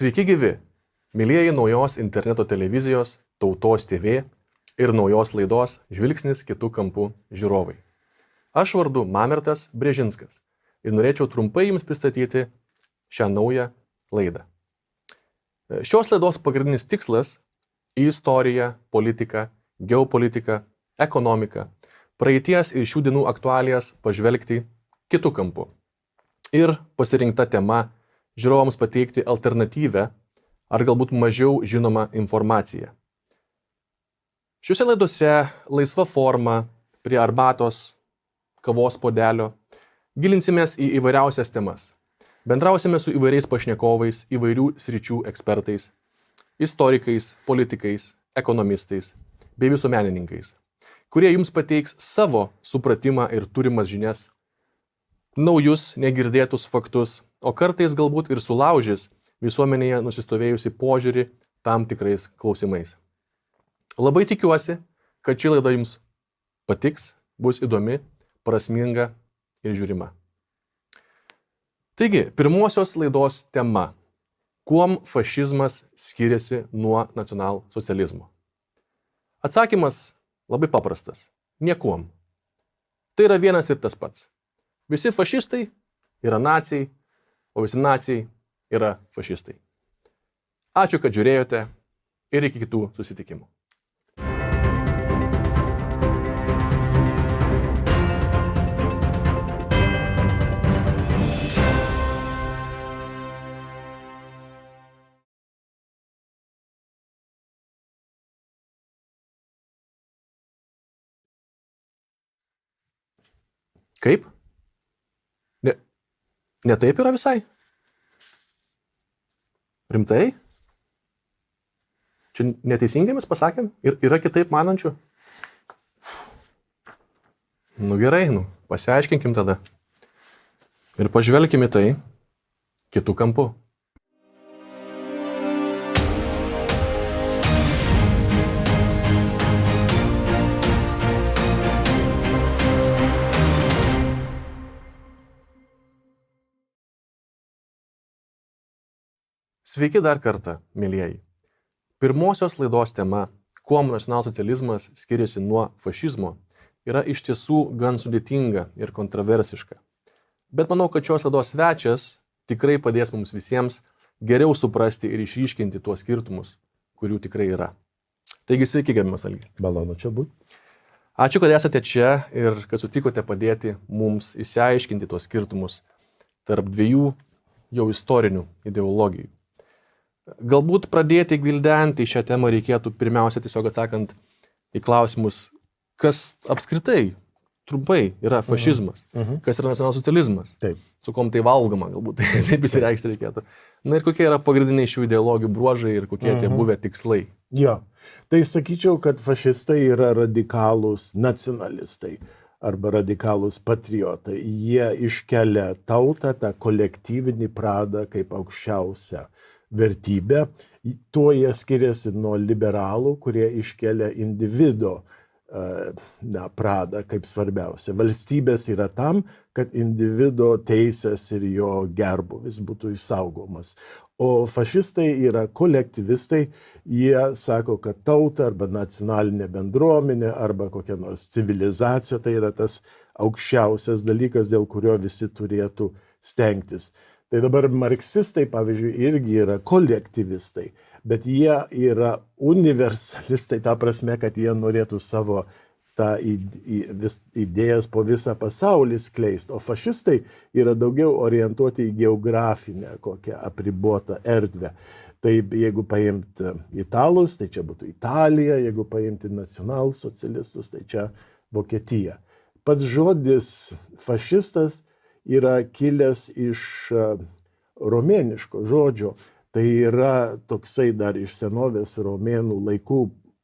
Sveiki gyvi, mylėjai naujos interneto televizijos Tautos TV ir naujos laidos Žvilgsnis kitų kampų žiūrovai. Aš vardu Mamertas Brežinskas ir norėčiau trumpai jums pristatyti šią naują laidą. Šios laidos pagrindinis tikslas – į istoriją, politiką, geopolitiką, ekonomiką, praeities ir šių dienų aktualijas pažvelgti kitų kampų. Ir pasirinkta tema žiūrovams pateikti alternatyvę ar galbūt mažiau žinomą informaciją. Šiuose laidose laisva forma, prie arbatos, kavos puodelio, gilinsimės į įvairiausias temas. Bendrausime su įvairiais pašnekovais, įvairių sričių ekspertais, istorikais, politikais, ekonomistais bei visuomenininkais, kurie jums pateiks savo supratimą ir turimas žinias, naujus negirdėtus faktus, o kartais galbūt ir sulaužys visuomenėje nusistovėjusi požiūrį tam tikrais klausimais. Labai tikiuosi, kad ši laida jums patiks, bus įdomi, prasminga ir žiūrima. Taigi, pirmosios laidos tema – kuom fašizmas skiriasi nuo nacionalsocializmo? Atsakymas labai paprastas – niekuom. Tai yra vienas ir tas pats. Visi fašistai yra naciai, o visi naciai yra fašistai. Ačiū, kad žiūrėjote ir iki kitų susitikimų. Kaip? Ne taip yra visai? Rimtai? Čia neteisingai mes pasakėm? Ir yra kitaip manančių? Gerai, pasiaiškinkim tada. Ir pažvelkim į tai kitų kampų. Sveiki dar kartą, mielieji. Pirmosios laidos tema, kuom nacionalsocializmas skiriasi nuo fašizmo, yra iš tiesų gan sudėtinga ir kontroversiška. Bet manau, kad šios laidos svečias tikrai padės mums visiems geriau suprasti ir išryškinti tuos skirtumus, kurių tikrai yra. Taigi sveiki, gerbiamas Algi. Malonu čia būti. Ačiū, kad esate čia ir kad sutikote padėti mums išsiaiškinti tuos skirtumus tarp dviejų jau istorinių ideologijų. Galbūt pradėti gvildenti šią temą reikėtų pirmiausia tiesiog atsakant į klausimus, kas apskritai, trumpai, yra fašizmas, kas yra nacionalsocializmas, su kom tai valgoma, galbūt taip įsireikšti reikėtų. Na ir kokie yra pagrindiniai šių ideologijų bruožai ir kokie tie buvę tikslai. Jo, tai sakyčiau, kad fašistai yra radikalūs nacionalistai arba radikalūs patriotai. Jie iškelia tautą, tą kolektyvinį pradą kaip aukščiausią vertybę. Tuo jie skiriasi nuo liberalų, kurie iškelia individo pradą kaip svarbiausia. Valstybės yra tam, kad individo teisės ir jo gerbūvis būtų išsaugomas. O fašistai yra kolektyvistai, jie sako, kad tauta arba nacionalinė bendruomenė arba kokia nors civilizacija, tai yra tas aukščiausias dalykas, dėl kurio visi turėtų stengtis. Tai dabar marksistai, pavyzdžiui, irgi yra kolektyvistai, bet jie yra universalistai, ta prasme, kad jie norėtų savo idėjas po visą pasaulį skleisti. O fašistai yra daugiau orientuoti į geografinę kokią apribotą erdvę. Tai jeigu paimti italus, tai čia būtų Italija, jeigu paimti nacionalsocialistus, tai čia Vokietija. Pats žodis fašistas yra kilęs iš romėniško žodžio. Tai yra toksai dar iš senovės romėnų laikų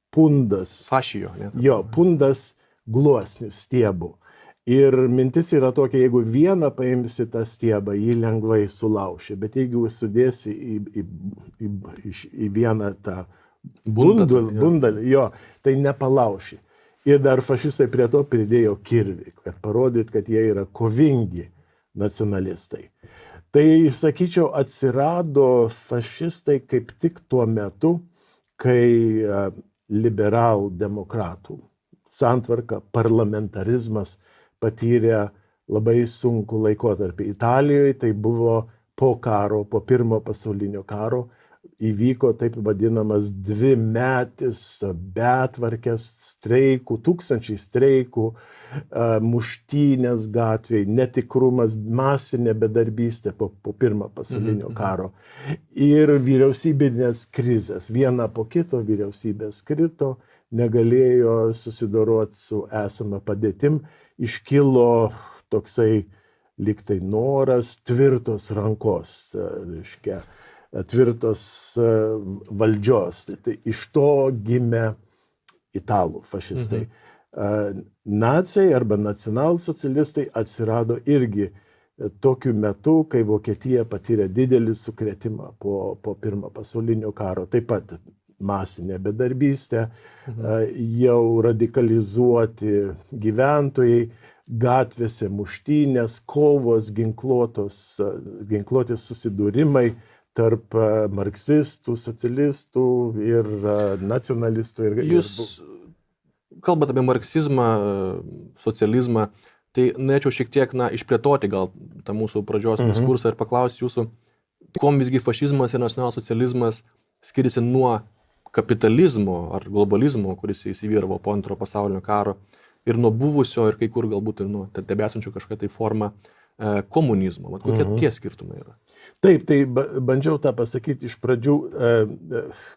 pundas. Fašijo. Jo, pundas gluosnių stiebų. Ir mintis yra tokia, jeigu vieną paimsi tą stiebą, jį lengvai sulauši. Bet jeigu sudėsi į vieną tą bundalį, jo, tai nepalauši. Ir dar fašistai prie to pridėjo kirvį, kad parodyt, kad jie yra kovingi nacionalistai. Tai, sakyčiau, atsirado fašistai kaip tik tuo metu, kai liberaldemokratų santvarka, parlamentarizmas patyrė labai sunkų laikotarpį. Italijoje tai buvo po karo, po pirmo pasaulinio karo, įvyko taip vadinamas dvimetis betvarkės streikų, tūkstančiai streikų, muštynės gatvėje, netikrumas, masinė bedarbystė po pirmo pasaulinio karo. Ir vyriausybinės krizės. Viena po kito vyriausybės krito, negalėjo susidoroti su esama padėtim, iškilo toksai lygtai noras tvirtos rankos, reiškia, tvirtos valdžios. Tai iš to gimė italų fašistai. Naciai arba nacionalsocialistai atsirado irgi tokiu metu, kai Vokietija patyrė didelį sukrėtimą po pirmo pasaulinio karo. Taip pat masinė bedarbystė, jau radikalizuoti gyventojai, gatvėse muštynės, kovos, ginkluoti susidūrimai tarp marksistų, socialistų ir nacionalistų. Jūs kalbate apie marksizmą, socializmą, tai norėčiau šiek tiek išplėtoti gal tą mūsų pradžios diskursą ir paklausti jūsų, kuom visgi fašizmas ir nacionalsocializmas skiriasi nuo kapitalizmo ar globalizmo, kuris įsivyravo po antro pasaulinio karo, ir nuo buvusio, ir kai kur galbūt ir nuo tebesančio kažkokią tai formą komunizmo. Kokie tie skirtumai yra? Taip, tai bandžiau tą pasakyti iš pradžių.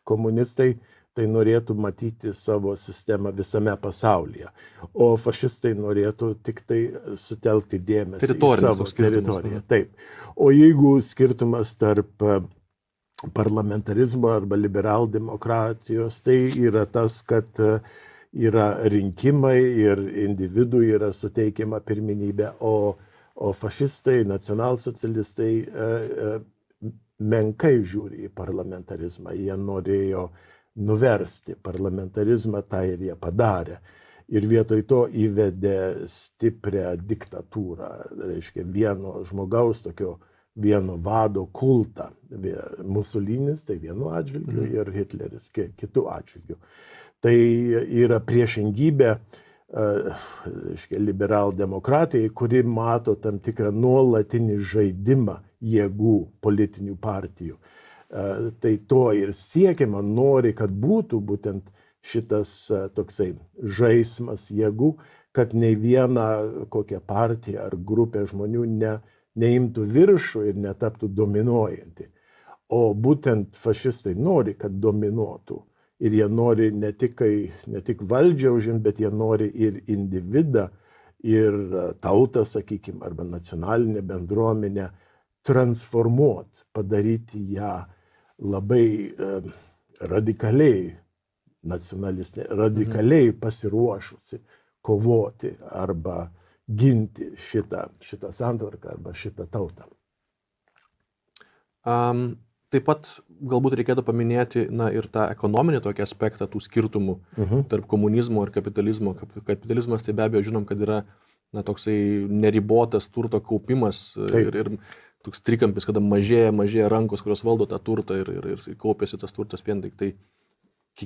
Komunistai tai norėtų matyti savo sistemą visame pasaulyje, o fašistai norėtų tik tai sutelkti dėmesį į savo teritoriją. Taip. O jeigu skirtumas tarp parlamentarizmo arba liberaldemokratijos, tai yra tas, kad yra rinkimai ir individui yra suteikiama pirmenybė, o fašistai, nacionalsocialistai menkai žiūri į parlamentarizmą. Jie norėjo nuversti parlamentarizmą, tą ir jie padarė. Ir vietoj to įvedė stiprią diktatūrą, reiškia vieno žmogaus, vieno vado kultą. Musolinis tai vienu atžvilgiu ir Hitleris kitų atžvilgių. Tai yra priešingybė liberaldemokratijai, kuri mato tam tikrą nuolatinį žaidimą jėgų politinių partijų. Tai to ir siekiama, nori, kad būtų būtent šitas toksai žaismas jėgų, kad nei viena kokia partija ar grupė žmonių neimtų viršų ir netaptų dominuojanti. O būtent fašistai nori, kad dominuotų. Ir jie nori ne tik valdžią užimti, bet jie nori ir individą, ir tautą, sakykime, arba nacionalinę bendruomenę transformuoti, padaryti ją labai radikaliai nacionalistinė, radikaliai pasiruošusi kovoti arba ginti šitą santvarką arba šitą tautą. Taip pat galbūt reikėtų paminėti ir tą ekonominį tokį aspektą tų skirtumų tarp komunizmo ir kapitalizmo. Kapitalizmas tai be abejo žinom, kad yra toksai neribotas turto kaupimas ir toks trikampis, kada mažėja rankos, kurios valdo tą turtą ir kaupiasi tas turtas vien tik tai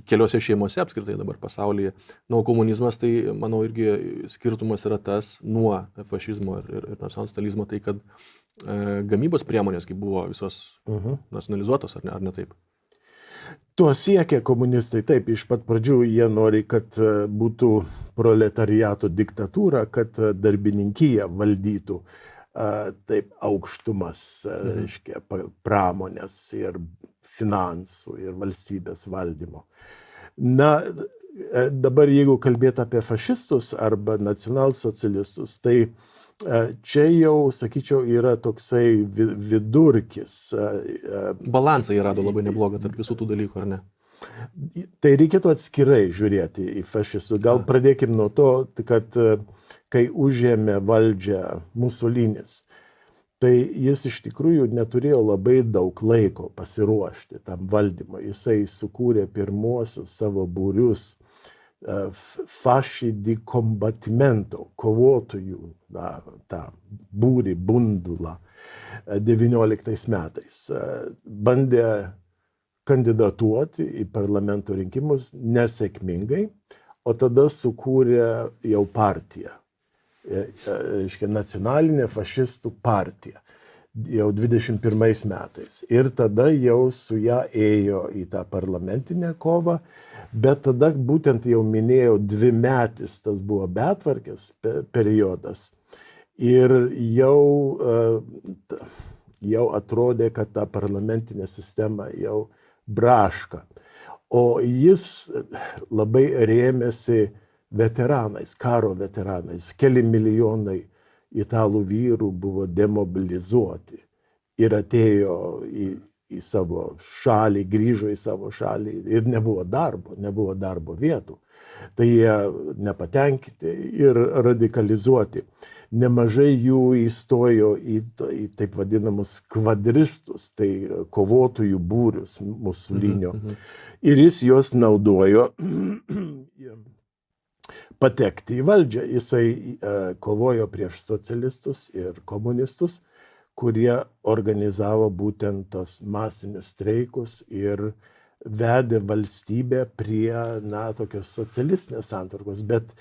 keliose šeimose apskritai dabar pasaulyje. O komunizmas, tai manau irgi skirtumas yra tas nuo fašizmo ir nacionalsocializmo, tai kad gamybos priemonės buvo visos nacionalizuotos, ar ne taip? To siekia komunistai, taip, iš pat pradžių jie nori, kad būtų proletariato diktatūra, kad darbininkija valdytų taip aukštumas, reiškia, pramonės ir finansų ir valstybės valdymo. Dabar jeigu kalbėti apie fašistus arba nacionalsocialistus, tai čia jau, sakyčiau, yra toksai vidurkis. Balansą jie rado labai neblogą tarp visų tų dalykų, ar ne? Tai reikėtų atskirai žiūrėti į fašistus. Gal pradėkim nuo to, kad kai užėmė valdžią Musolinis, tai jis iš tikrųjų neturėjo labai daug laiko pasiruošti tam valdymui. Jisai sukūrė pirmuosius savo būrius fasci di combattimento, kovotojų, tą būrį, bundulą. XIX metais. Bandė kandidatuoti į parlamento rinkimus nesėkmingai, o tada sukūrė jau partiją, reiškia nacionalinė fašistų partija, jau 21 metais. Ir tada jau su ją ėjo į tą parlamentinę kovą, bet tada būtent jau minėjau 2-metis, tas buvo betvarkės periodas. Ir jau atrodė, kad ta parlamentinė sistema jau braška. O jis labai rėmėsi veteranais, karo veteranais. Keli milijonai italų vyrų buvo demobilizuoti ir atėjo į savo šalį, grįžo į savo šalį ir nebuvo darbo vietų. Tai jie nepatenkinti ir radikalizuoti. Nemažai jų įstojo į taip vadinamus kvadristus, tai kovotojų būrius Musolinio. Ir jis juos naudojo patekti į valdžią. Jisai kovojo prieš socialistus ir komunistus, kurie organizavo būtent tos masinius streikus ir vedė valstybę prie, tokios socialistinės santvarkos. Bet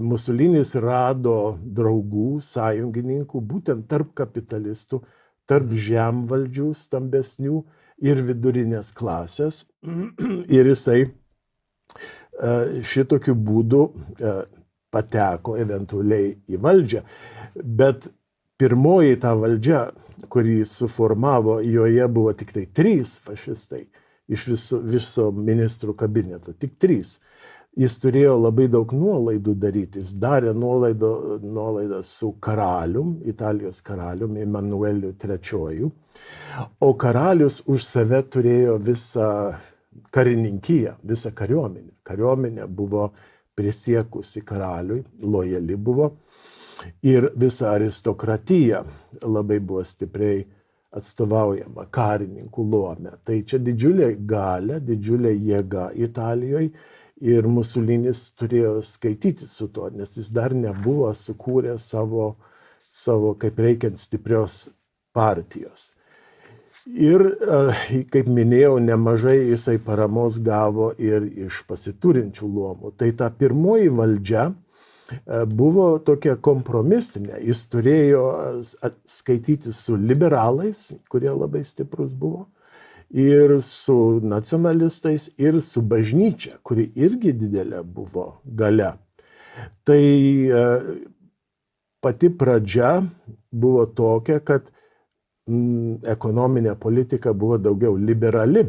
Musolinis rado draugų, sąjungininkų, būtent tarp kapitalistų, tarp žemvaldžių stambesnių ir vidurinės klasės. Ir jisai šitokiu būdu pateko eventualiai į valdžią. Bet pirmoji ta valdžia, kurį suformavo, joje buvo tik tai 3 fašistai iš viso ministrų kabineto, tik 3. Jis turėjo labai daug nuolaidų daryti. Jis darė nuolaidą su karalium, Italijos karalium, Emanueliu III. O karalius už save turėjo visą karininkiją, visą kariuomenę. Kariuomenė buvo prisiekusi karaliui, lojali buvo. Ir visa aristokratija labai buvo stipriai atstovaujama karininkų luome. Tai čia didžiulė galia, didžiulė jėga Italijoje. Ir Musolinis turėjo skaityti su to, nes jis dar nebuvo sukūręs savo kaip reikiant stiprios partijos. Ir, kaip minėjau, nemažai jisai paramos gavo ir iš pasiturinčių luomų. Tai ta pirmoji valdžia buvo tokia kompromistinė. Jis turėjo skaityti su liberalais, kurie labai stiprus buvo, ir su nacionalistais, ir su bažnyčia, kuri irgi didelė buvo galia. Tai pati pradžia buvo tokia, kad ekonominė politika buvo daugiau liberali.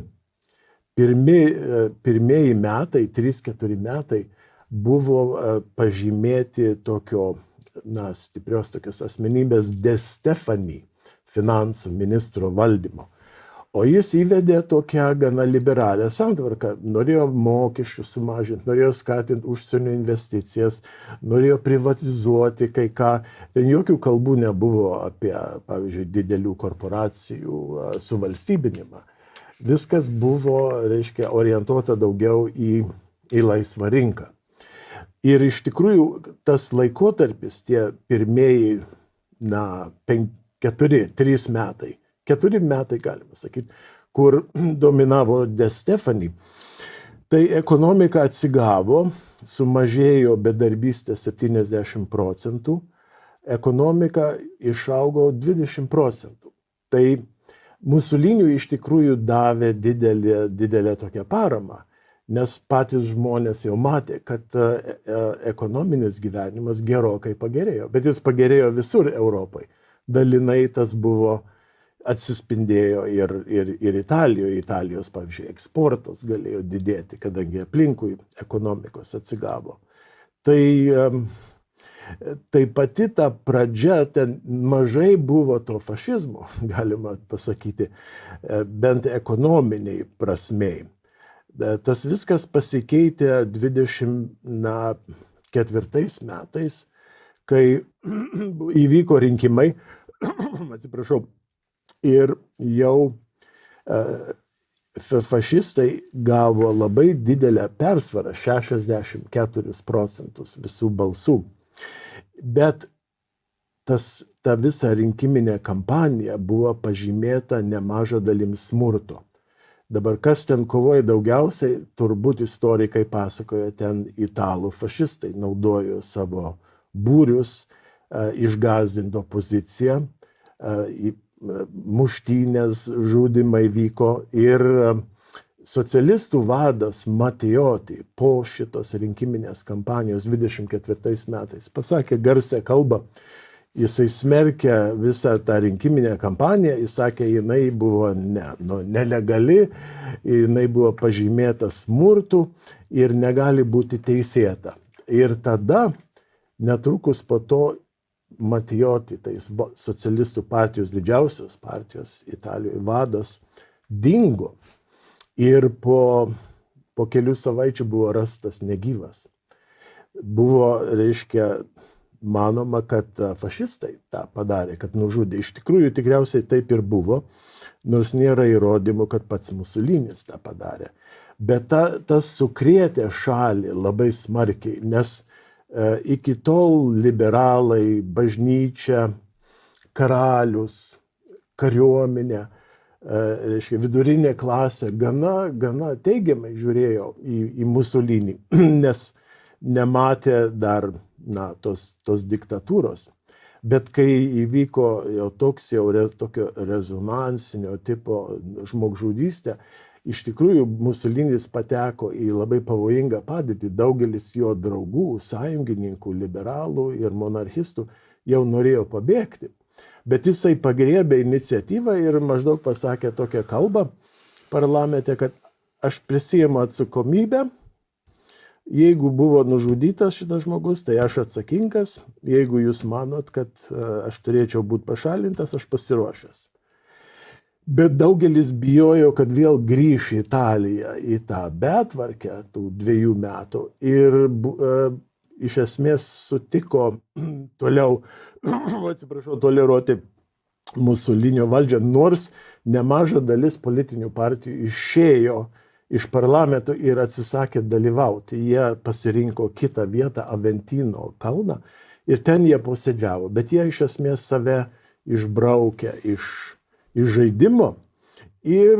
Pirmieji metai, 3-4 metai, buvo pažymėti tokio, stiprios tokios asmenybės De Stefani, finansų ministro valdymo. O jis įvedė tokią gana liberalią santvarką. Norėjo mokesčių sumažinti, norėjo skatinti užsienio investicijas, norėjo privatizuoti kai ką. Ten jokių kalbų nebuvo apie, pavyzdžiui, didelių korporacijų suvalstybinimą. Viskas buvo, reiškia, orientuota daugiau į laisvą rinką. Ir iš tikrųjų tas laikotarpis, tie pirmieji, 3 metai, 4 metai, galima sakyti, kur dominavo De Stefani, tai ekonomika atsigavo, sumažėjo bedarbystė 70%, ekonomika išaugo 20%. Tai Musoliniui iš tikrųjų davė didelę tokią paramą, nes patys žmonės jau matė, kad ekonominis gyvenimas gerokai pagerėjo, bet jis pagerėjo visur Europai. Dalinai tas buvo atsispindėjo ir Italijoje. Italijos, pavyzdžiui, eksportas galėjo didėti, kadangi aplinkui ekonomikos atsigavo. Tai pati ta pradžia, ten mažai buvo to fašizmo, galima pasakyti, bent ekonominiai prasmei. Tas viskas pasikeitė 24 metais, kai įvyko rinkimai, atsiprašau, ir jau fašistai gavo labai didelę persvarą, 64% visų balsų. Bet ta visa rinkiminė kampanija buvo pažymėta nemaža dalim smurto. Dabar kas ten kovoja daugiausiai, turbūt istorikai pasakoja, ten italų fašistai naudojo savo būrius, išgąsdinti opoziciją, muštynės, žudymai vyko ir socialistų vadas Matejoti po šitos rinkiminės kampanijos 24 metais pasakė garsią kalbą. Jisai smerkė visą tą rinkiminę kampaniją, jis sakė, jinai buvo nelegali, jinai buvo pažymėta smurtu ir negali būti teisėta. Ir tada, netrukus po to, Matejoti, tai socialistų partijos, didžiausios partijos Italijoje vadas, dingo. Ir po kelių savaičių buvo rastas negyvas. Buvo, reiškia, manoma, kad fašistai tą padarė, kad nužudė. Iš tikrųjų, tikriausiai taip ir buvo, nors nėra įrodymų, kad pats Musolinis tą padarė. Bet tas sukrėtė šalį labai smarkiai, nes iki tol liberalai, bažnyčia, karalius, kariuomenė, reiškia, vidurinė klasė gana teigiamai žiūrėjo į Musolinį, nes nematė dar tos diktatūros. Bet kai įvyko jau tokio rezonansinio tipo žmogžudystė, iš tikrųjų Musolinis pateko į labai pavojingą padėtį. Daugelis jo draugų, sąjungininkų, liberalų ir monarchistų jau norėjo pabėgti. Bet jisai pagriebė iniciatyvą ir maždaug pasakė tokią kalbą parlamente, kad aš prisiimu atsakomybę. Jeigu buvo nužudytas šitas žmogus, tai aš atsakingas. Jeigu jūs manot, kad aš turėčiau būti pašalintas, aš pasiruošęs. Bet daugelis bijojo, kad vėl grįš į Italiją į tą betvarkę tų 2 metų ir iš esmės sutiko toliau, toleruoti Musolinio valdžią, nors nemaža dalis politinių partijų išėjo iš parlamento ir atsisakė dalyvauti. Jie pasirinko kitą vietą, Aventino kalną, ir ten jie posėdžiavo. Bet jie iš esmės save išbraukė iš žaidimo. Ir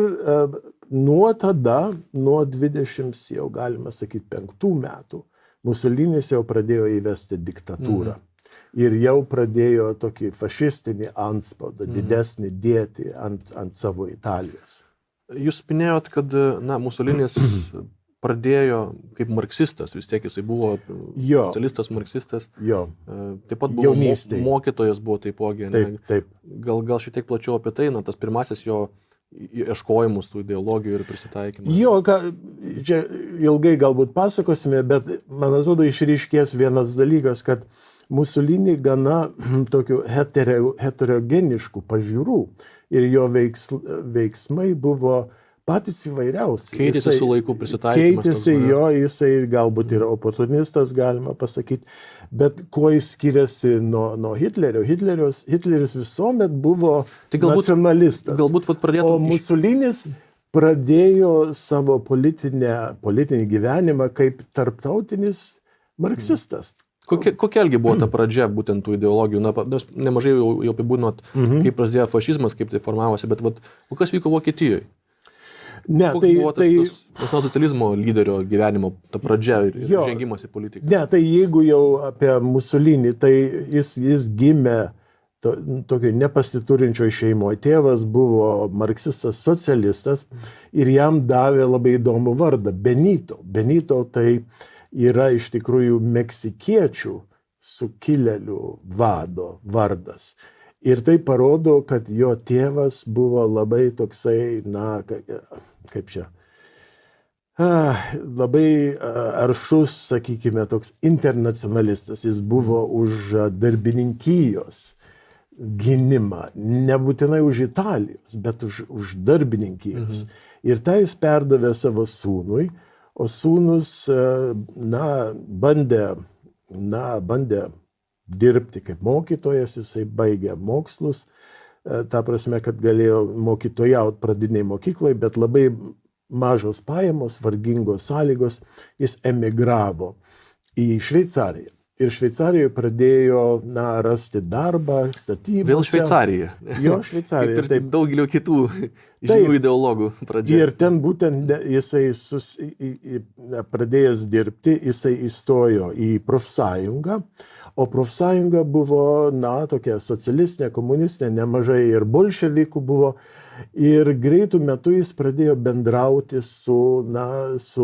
nuo tada, nuo 20, jau galima sakyti, 5 metų, Musolinis jau pradėjo įvesti diktatūrą. Ir jau pradėjo tokį fašistinį antspaudą, didesnį dėti ant savo Italijos. Jūs minėjot, kad Musolinis pradėjo kaip marksistas, vis tiek jisai buvo socialistas, marksistas. Jo. Taip pat buvo Jaunystėj. Mokytojas buvo taipogi. Taip. Gal šiek tiek plačiau apie tai, tas pirmasis jo ieškojimus tų ideologijų ir prisitaikymų. Jo, čia ilgai galbūt pasakosime, bet man atrodo išryškės vienas dalykas, kad Musolinį gana tokių heterogeniškų pažiūrų ir jo veiksmai buvo patys įvairiausi. Keitėsi su laiku prisitaikymas. Jisai galbūt ir oportunistas, galima pasakyti, bet kuo jis skiriasi nuo Hitlerio? Hitleris visuomet buvo nacionalistas. O Musolinis pradėjo savo politinį gyvenimą kaip tarptautinis marksistas. Kokielgi buvo ta pradžia būtent tų ideologijų? Nemažai jau apibūdinot, kaip prasidėjo fašizmas, kaip tai formavosi, bet kas vyko Vokietijoje? Koks buvo tas nacionalsocializmo lyderio gyvenimo ta pradžia ir žengimas į politiką? Ne, tai jeigu jau apie Musolinį, tai jis gimė tokio nepasiturinčio šeimoje. Tėvas buvo marksistas, socialistas ir jam davė labai įdomų vardą – Benito. Benito tai yra iš tikrųjų meksikiečių sukilėlių vado vardas. Ir tai parodo, kad jo tėvas buvo labai toksai, labai aršus, sakykime, toks internacionalistas. Jis buvo už darbininkijos gynimą, nebūtinai už Italijos, bet už darbininkijos. Ir tai jis perdavė savo sūnui, o sūnus bandė dirbti kaip mokytojas, jisai baigė mokslus, ta prasme, kad galėjo mokytojauti pradinėje mokykloje, bet labai mažos pajamos, vargingos sąlygos, jis emigravo į Šveicariją. ir Šveicarijoje pradėjo rasti darbą, statybose. Vėl Šveicarija. Jo, Šveicarija. Kaip ir daugelio kitų žymių ideologų pradžia. Ir ten būtent jisai pradėjęs dirbti, jisai įstojo į profsąjungą, o profsąjunga buvo, tokia socialistinė, komunistinė, nemažai ir bolševikų buvo. Ir greitų metų jis pradėjo bendrauti su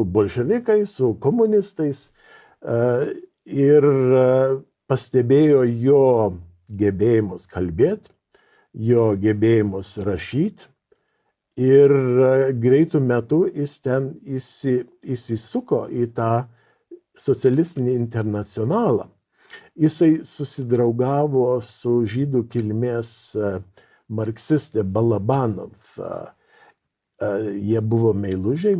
bolševikais, su komunistais ir pastebėjo jo gebėjimus kalbėti, jo gebėjimus rašyti. Ir greitų metų jis ten įsisuko į tą socialistinį internacionalą. Jisai susidraugavo su žydų kilmės marksistė Balabanov. Jie buvo meilužiai,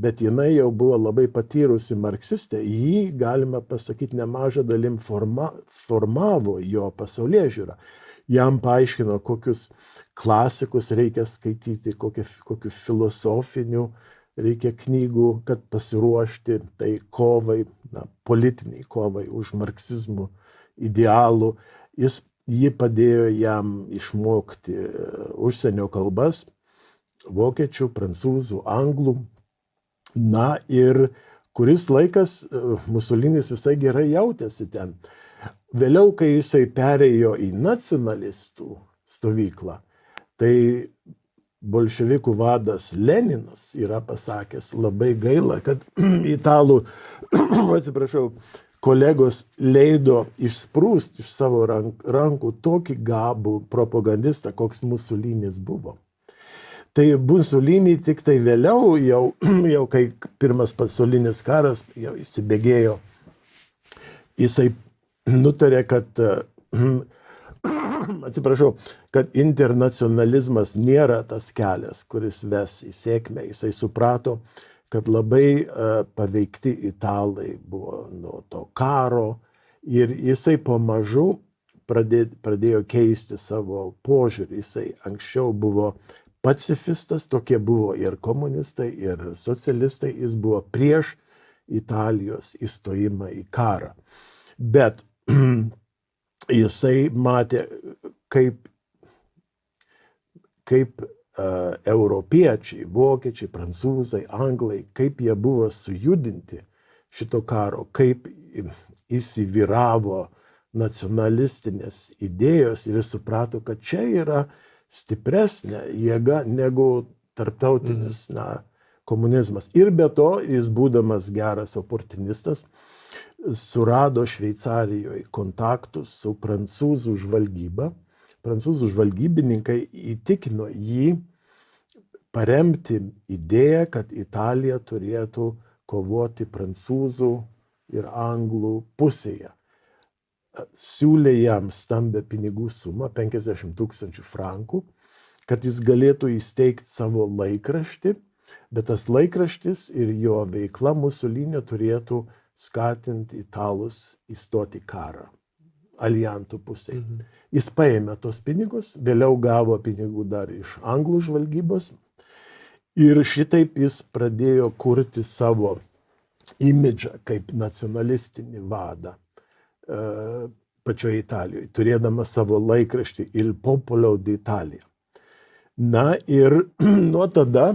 bet jinai jau buvo labai patyrusi marksistė. Jį, galima pasakyti, nemažą dalim formavo jo pasaulėžiūrą. Jam paaiškino, kokius klasikus reikia skaityti, kokių filosofinių reikia knygų, kad pasiruošti tai kovai, politiniai kovai už marksizmų idealų. Ji padėjo jam išmokti užsienio kalbas, vokiečių, prancūzų, anglų. Ir kuris laikas Musolinis visai gerai jautėsi ten. Vėliau, kai jisai perėjo į nacionalistų stovyklą, tai bolševikų vadas Leninas yra pasakęs, labai gaila, kad italų, kolegos leido išsprūsti iš savo rankų tokį gabų propagandistą, koks Musolinis buvo. Tai Mussolini tik tai vėliau, jau kai pirmas pasaulinis karas jau įsibėgėjo, jisai nutarė, kad internacionalizmas nėra tas kelias, kuris ves į sėkmę. Jisai suprato, kad labai paveikti italai buvo nuo to karo ir jisai pamažu pradėjo keisti savo požiūrį. Jisai anksčiau buvo pacifistas, tokie buvo ir komunistai, ir socialistai, jis buvo prieš Italijos įstojimą į karą. Bet jisai matė, kaip europiečiai, vokiečiai, prancūzai, anglai, kaip jie buvo sujudinti šito karo, kaip įsivyravo nacionalistinės idėjos ir jis suprato, kad čia yra stipresnė jėga negu tarptautinis komunizmas. Ir be to, jis būdamas geras oportunistas, surado Šveicarijoje kontaktus su prancūzų žvalgyba. Prancūzų žvalgybininkai įtikino jį paremti idėją, kad Italija turėtų kovoti prancūzų ir anglų pusėje. Siūlė jam stambę pinigų sumą, 50 000 frankų, kad jis galėtų įsteigti savo laikraštį, bet tas laikraštis ir jo veikla Musolinio turėtų skatinti italus įstoti karą alijantų pusėje. Jis paėmė tos pinigus, vėliau gavo pinigų dar iš anglų žvalgybos ir šitaip jis pradėjo kurti savo imidžą kaip nacionalistinį vadą pačioje Italijoje, turėdamas savo laikraštį Il Popolo d'Italia. Ir nuo tada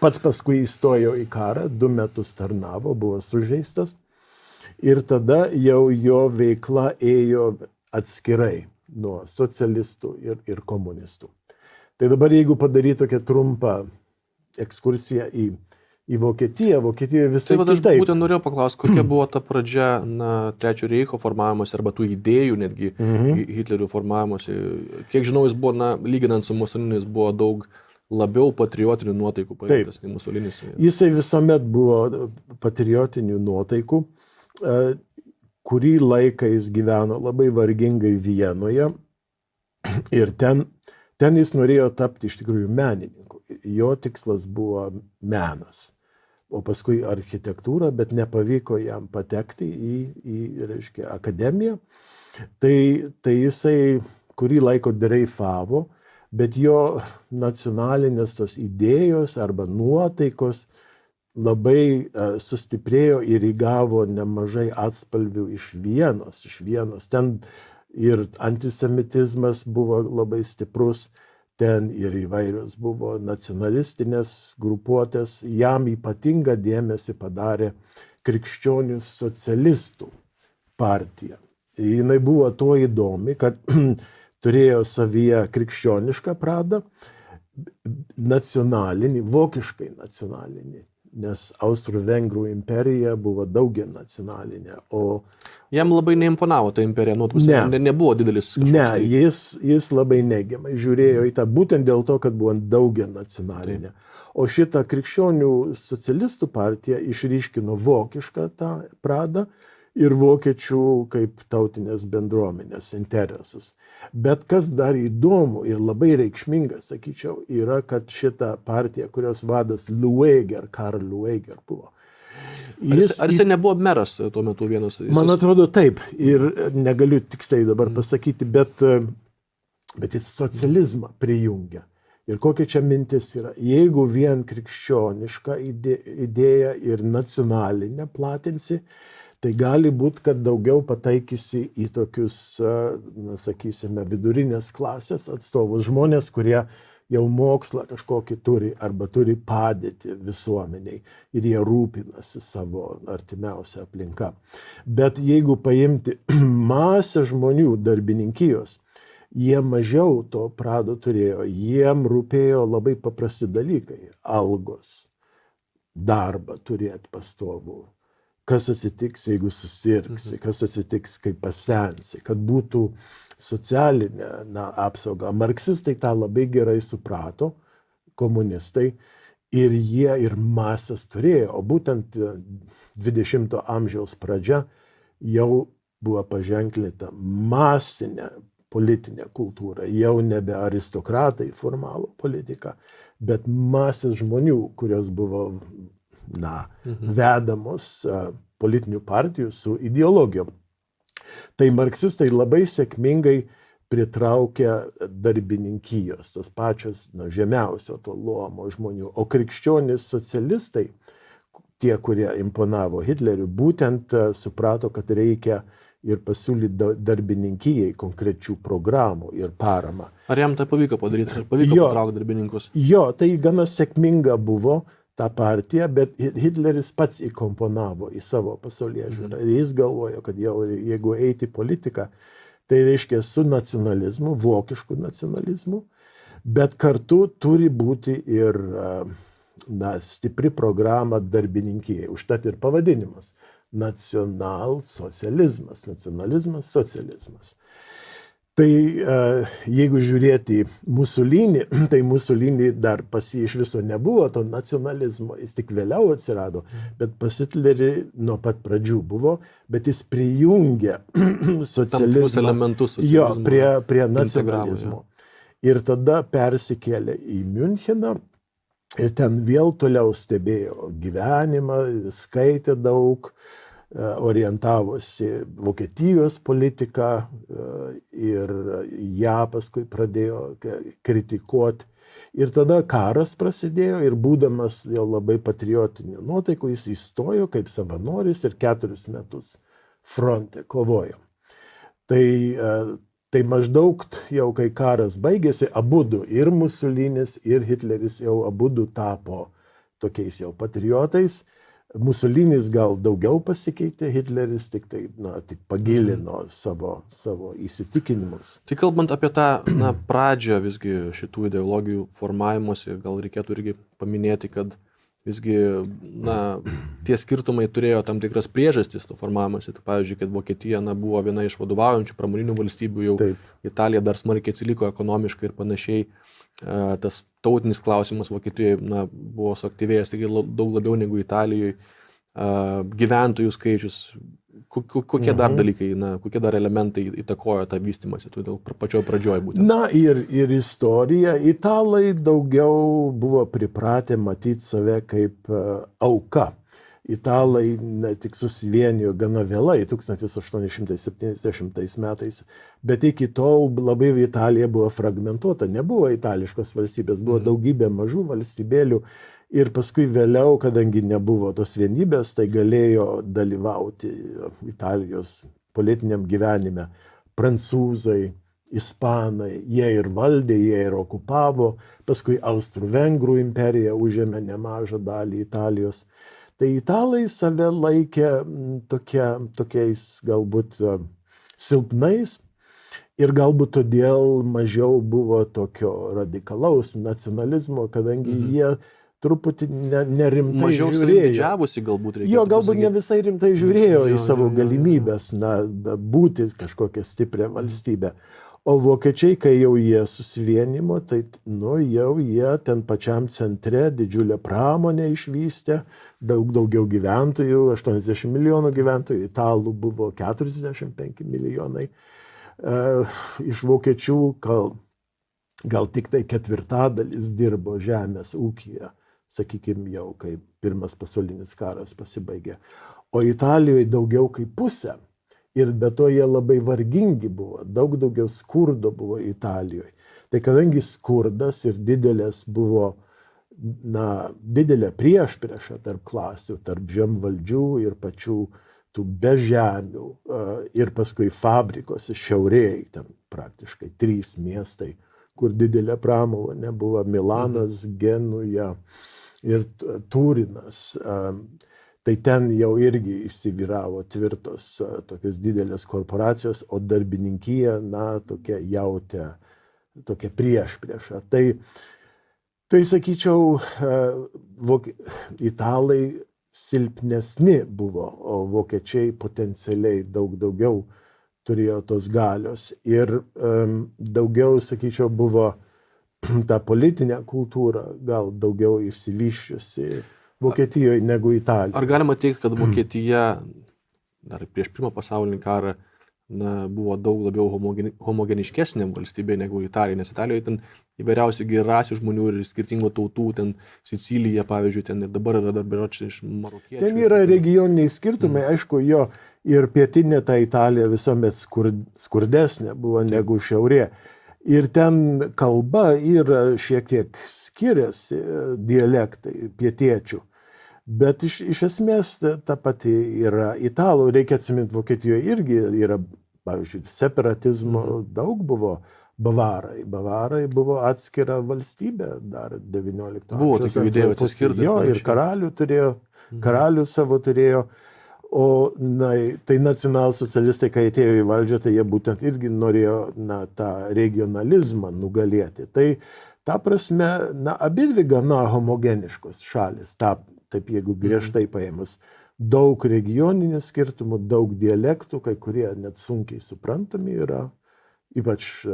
pats paskui įstojo į karą, 2 metus tarnavo, buvo sužeistas. Ir tada jau jo veikla ėjo atskirai nuo socialistų ir komunistų. Tai dabar jeigu padaryti tokią trumpą ekskursiją į Vokietiją, Vokietijoje visai kitaip. Tai aš būtent norėjau paklausti, kokia buvo ta pradžia Trečio reicho formavimuose arba tų idėjų netgi Hitlerių formavimuose. Kiek žinau, jis buvo, lyginant su Musoliniu, jis buvo daug labiau patriotinių nuotaikų paveiktas nei Musolinis. Jisai visuomet buvo patriotinių nuotaikų. Kurį laiką jis gyveno labai vargingai Vienoje ir ten jis norėjo tapti iš tikrųjų menininku. Jo tikslas buvo menas, o paskui architektūra, bet nepavyko jam patekti į akademiją. Tai jisai kurį laiko dreifavo, bet jo nacionalinės tos idėjos arba nuotaikos labai sustiprėjo ir įgavo nemažai atspalvių iš Vienos. Ten ir antisemitizmas buvo labai stiprus, ten ir įvairios buvo nacionalistinės grupuotės. Jam ypatingą dėmesį padarė krikščionių socialistų partija. Jinai buvo tuo įdomi, kad turėjo savyje krikščionišką pradą, nacionalinį, vokiškai nacionalinį, nes Austrų-Vengrų imperija buvo daugia nacionalinė, o Jam labai neimponavo ta imperija, nebuvo didelis kažkoks. Ne, jis labai neigiamai žiūrėjo į tą, būtent dėl to, kad buvo daugia nacionalinė. O šitą krikščionių socialistų partiją išryškino vokišką tą pradą ir vokiečių kaip tautinės bendruomenės interesus. Bet kas dar įdomu ir labai reikšminga, sakyčiau, yra, kad šita partija, kurios vadas Karl Lueger buvo. Ar jis nebuvo meras tuo metu vienas? Man atrodo taip, ir negaliu tiksliai dabar pasakyti, bet jis socializmą prijungia. Ir kokia čia mintis yra? Jeigu vien krikščionišką idėją ir nacionalinę platinsi, tai gali būti, kad daugiau pataikysi į tokius, sakysime, vidurinės klasės atstovus, žmonės, kurie jau mokslą kažkokį turi arba turi padėti visuomeniai ir jie rūpinasi savo artimiausią aplinką. Bet jeigu paimti masę žmonių darbininkijos, jie mažiau to prado turėjo, jiem rūpėjo labai paprasti dalykai, algos, darbą turėti pastovų. Kas atsitiks, jeigu susirgsi, kas atsitiks, kai pasensi, kad būtų socialinė apsauga. Marksistai tą labai gerai suprato, komunistai, ir jie ir masės turėjo, o būtent 20 amžiaus pradžia jau buvo paženklinta masinė politinė kultūra, jau nebe aristokratai formavo politiką, bet masės žmonių, kurios buvo vedamos politinių partijų su ideologijom. Tai marksistai labai sėkmingai pritraukia darbininkijos, tas pačias žemiausio to luomo žmonių, o krikščionys socialistai, tie, kurie imponavo Hitleriui, būtent suprato, kad reikia ir pasiūlyti darbininkijai konkrečių programų ir paramą. Ar jam tai pavyko padaryti? Ar pavyko patraukti darbininkus? Jo, tai gana sėkminga buvo tą partiją, bet Hitleris pats įkomponavo į savo pasaulėžiūrą. Ir jis galvojo, kad jau jeigu eiti į politiką, tai reiškia su nacionalizmu, vokišku nacionalizmu, bet kartu turi būti ir stipri programa darbininkijai. Užtat ir pavadinimas nacionalsocializmas, nacionalizmas, socializmas. Tai jeigu žiūrėti Musolinį, tai Musolinį dar pas jį iš viso nebuvo to nacionalizmo, jis tik vėliau atsirado, bet pas Hitlerį nuo pat pradžių buvo, bet jis prijungė socializmą elementus prie nacionalizmo. Ir tada persikėlė į Müncheną ir ten vėl toliau stebėjo gyvenimą, skaitė daug, orientavosi Vokietijos politiką ir ją paskui pradėjo kritikuoti. Ir tada karas prasidėjo ir būdamas jau labai patriotinių nuotaikų, jis įstojo kaip savanoris ir 4 metus fronte kovojo. Tai maždaug jau kai karas baigėsi, abudu, ir Musolinis, ir Hitleris jau abudu tapo tokiais jau patriotais. Musolinis gal daugiau pasikeitė, Hitleris tik pagilino savo įsitikinimus. Tai kalbant apie tą pradžią visgi šitų ideologijų formavimuose, gal reikėtų irgi paminėti, kad visgi tie skirtumai turėjo tam tikras priežastis to formavimuose. Tai pavyzdžiui, kad Vokietija buvo viena iš vadovaujančių pramoninių valstybių, jau taip. Italija dar smarkiai atsiliko ekonomiškai ir panašiai. Tas tautinis klausimas Vokietijoje buvo suaktyvėjęs daug labiau negu Italijoje, gyventojų skaičius, kokie dar dalykai, kokie dar elementai įtakojo tą vystymąsi, todėl pačioj pradžioj būtent. Ir istorija, italai daugiau buvo pripratę matyti save kaip auka. Italai ne tik susivienijo gana vėlai, 1870 metais, bet iki tol labai Italija buvo fragmentuota, nebuvo itališkos valstybės, buvo daugybė mažų valstybėlių Ir paskui vėliau, kadangi nebuvo tos vienybės, tai galėjo dalyvauti Italijos politiniam gyvenime prancūzai, ispanai, jie ir valdė, jie ir okupavo, paskui Austrų-Vengrų imperija užėmė nemažą dalį Italijos. Tai italai save laikė tokiais galbūt silpnais ir galbūt todėl mažiau buvo tokio radikalaus nacionalizmo, kadangi jie truputį nerimtai Mažiau žiūrėjo. didžiavusi galbūt reikėtų Jo, galbūt pasakyti. ne visai rimtai žiūrėjo į savo jo. galimybės būti kažkokią stiprią valstybę. O vokiečiai, kai jau jie susivienimo, tai jau jie ten pačiam centre didžiulę pramonę išvystė, daugiau gyventojų, 80 milijonų gyventojų, italų buvo 45 milijonai. Iš vokiečių gal tik tai ketvirtadalis dirbo žemės ūkyje, sakykime jau, kai Pirmas pasaulinis karas pasibaigė. O Italijoje daugiau kaip pusė. Ir be to jie labai vargingi buvo, daug daugiau skurdo buvo Italijoje. Tai kadangi skurdas ir didelė priešprieša tarp klasių, tarp žemvaldžių ir pačių tų bežemių, ir paskui fabrikose šiaurėje, ten praktiškai 3 miestai, kur didelė pramonė buvo Milanas, Genuja ir Turinas. Tai ten jau irgi įsivyravo tvirtos tokios didelės korporacijos, o darbininkija, tokia jautė, tokia priešprieša. Tai sakyčiau, italai silpnesni buvo, o vokiečiai potencialiai daug daugiau turėjo tos galios. Ir daugiau, sakyčiau, buvo ta politinė kultūra gal daugiau išsivyščiusi Vokietijoje negu Italijoje. Ar galima teikti, kad Vokietija dar prieš Pirmą pasaulinį karą buvo daug labiau homogeniškesnė valstybė negu Italija, nes Italijoje ten įvairiausių rasių žmonių ir skirtingų tautų, ten Sicilija, pavyzdžiui, ten ir dabar yra dar beročiai iš marokiečių. Ten yra regioniniai skirtumai, aišku, jo, ir pietinė ta Italija visuomet skurdesnė buvo negu šiaurė. Ir ten kalba yra šiek tiek skiriasi dialektai pietiečių. Bet iš esmės ta pati yra italų. Reikia atsiminti, Vokietijoje irgi yra, pavyzdžiui, separatizmo daug buvo. Bavarai buvo atskira valstybė dar 19 amžiaus. Buvo tokių idėjų atsiskirti. Jo, ir karalių savo turėjo. O tai nacionalsocialistai, kai atėjo į valdžią, tai jie būtent irgi norėjo tą regionalizmą nugalėti. Tai ta prasme, abidvi gana homogeniškos šalis, taip jeigu griežtai paėmus. Daug regioninių skirtumų, daug dialektų, kai kurie net sunkiai suprantami yra, ypač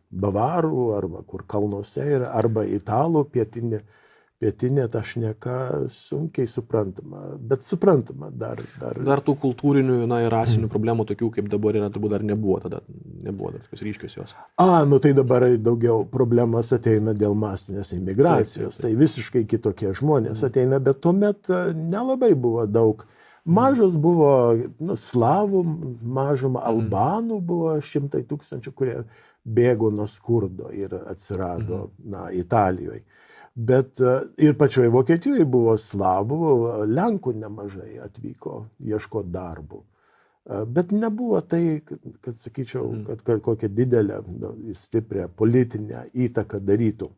bavarų, arba kur kalnuose yra, arba italų pietinė ta šneka sunkiai suprantama, bet suprantama dar. Dar tų kultūrinių ir rasinių problemų tokių, kaip dabar yra, turbūt dar nebuvo tada. Nebuvo dar tokios ryškios jos. Tai dabar daugiau problemas ateina dėl masinės imigracijos. Tai visiškai kitokie žmonės ateina, bet tuomet nelabai buvo daug. Mažas buvo slavų mažuma, albanų buvo 100 000, kurie bėgo nuo skurdo ir atsirado Italijoje. Bet ir pačioje Vokietijoje buvo slavų, lenkų nemažai atvyko ieškoti darbų. Bet nebuvo tai, kad sakyčiau, kad kokią didelę, stiprią politinę įtaką darytų.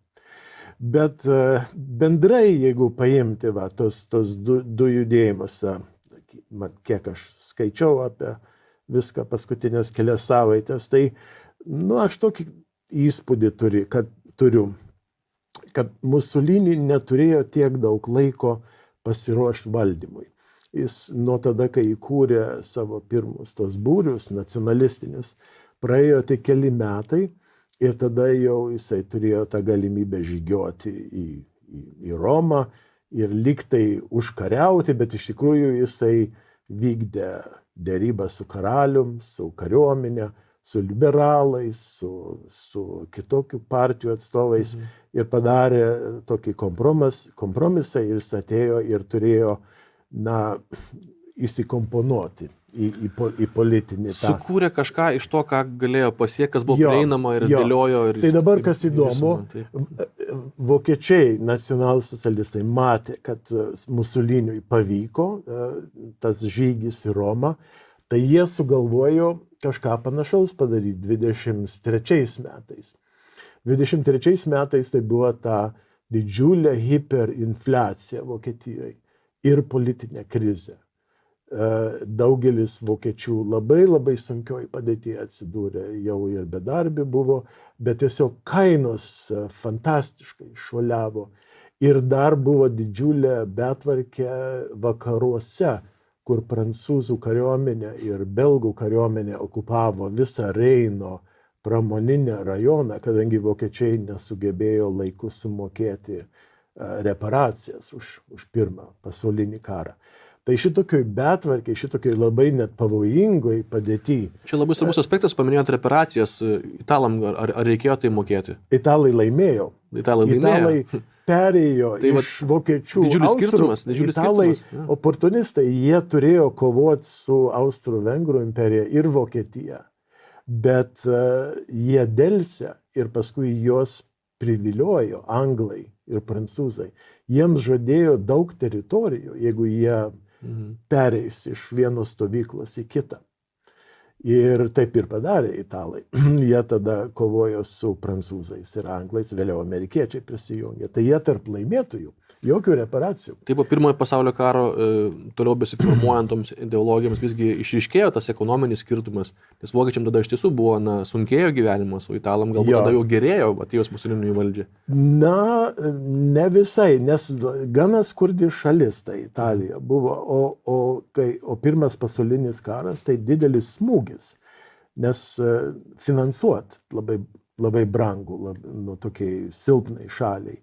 Bet bendrai, jeigu paimti tos du judėjimus, kiek aš skaičiau apie viską paskutinės kelias savaitės, tai aš tokį įspūdį turiu, kad Mussolini neturėjo tiek daug laiko pasiruošti valdymui. Jis nuo tada, kai įkūrė savo pirmus tos būrius nacionalistinius, praėjo tik keli metai ir tada jau jisai turėjo tą galimybę žygiuoti į Romą ir lygtai užkariauti, bet iš tikrųjų jisai vykdė derybą su karalium, su kariuomenė, su liberalais, su kitokių partijų atstovais ir padarė tokį kompromisą ir jis atėjo ir turėjo įsikomponuoti į politinį tą. Sukūrė kažką iš to, ką galėjo pasiekti, kas buvo prieinama ir dėliojo. Ir tai dabar kas įdomu, vokiečiai, nacionalsocialistai matė, kad Musoliniui pavyko tas žygis į Romą, tai jie sugalvojo kažką panašaus padaryti 23 metais. 23 metais tai buvo ta didžiulė hiperinfliacija Vokietijoje ir politinė krizė. Daugelis vokiečių labai sunkioj padėtyje atsidūrė, jau ir bedarbi buvo, bet tiesiog kainos fantastiškai šuoliavo. Ir dar buvo didžiulė betvarkė vakaruose, kur prancūzų kariuomenė ir belgų kariuomenė okupavo visą Reino pramoninę rajoną, kadangi vokiečiai nesugebėjo laiku sumokėti reparacijas už pirmą pasaulinį karą. Tai šitokioj betvarkiai, šitokioj labai net pavojingoj padėty. Čia labai svarbus aspektas, paminėjot reparacijas. Italam ar reikėjo tai mokėti? Italai laimėjo. Italai perėjo tai iš vokiečių. Didžiulis skirtumas. Italai oportunistai, jie turėjo kovoti su Austro-Vengrų imperija ir Vokietija. Bet jie delsė ir paskui juos priviliojo anglai ir prancūzai. Jiems žadėjo daug teritorijų, jeigu jie pereis iš vienos stovyklos į kitą. Ir taip ir padarė italai. Jie tada kovojo su prancūzais ir anglais, vėliau amerikiečiai prisijungė. Tai jie tarp laimėtojų, jokių reparacijų. Taip, po pirmojo pasaulio karo toliau besiformuojant toms ideologijoms visgi išryškėjo tas ekonominis skirtumas, nes vokiečiam tada iš tiesų buvo, sunkėjo gyvenimas, o italam galbūt tada jau gerėjo atėjus Musoliniui į valdžią. Ne visai, nes gana skurdi šalis tai Italija buvo, o pirmas pasaulinis karas tai didelis smūgis. Nes finansuot labai brangu, tokiai silpnai šaliai.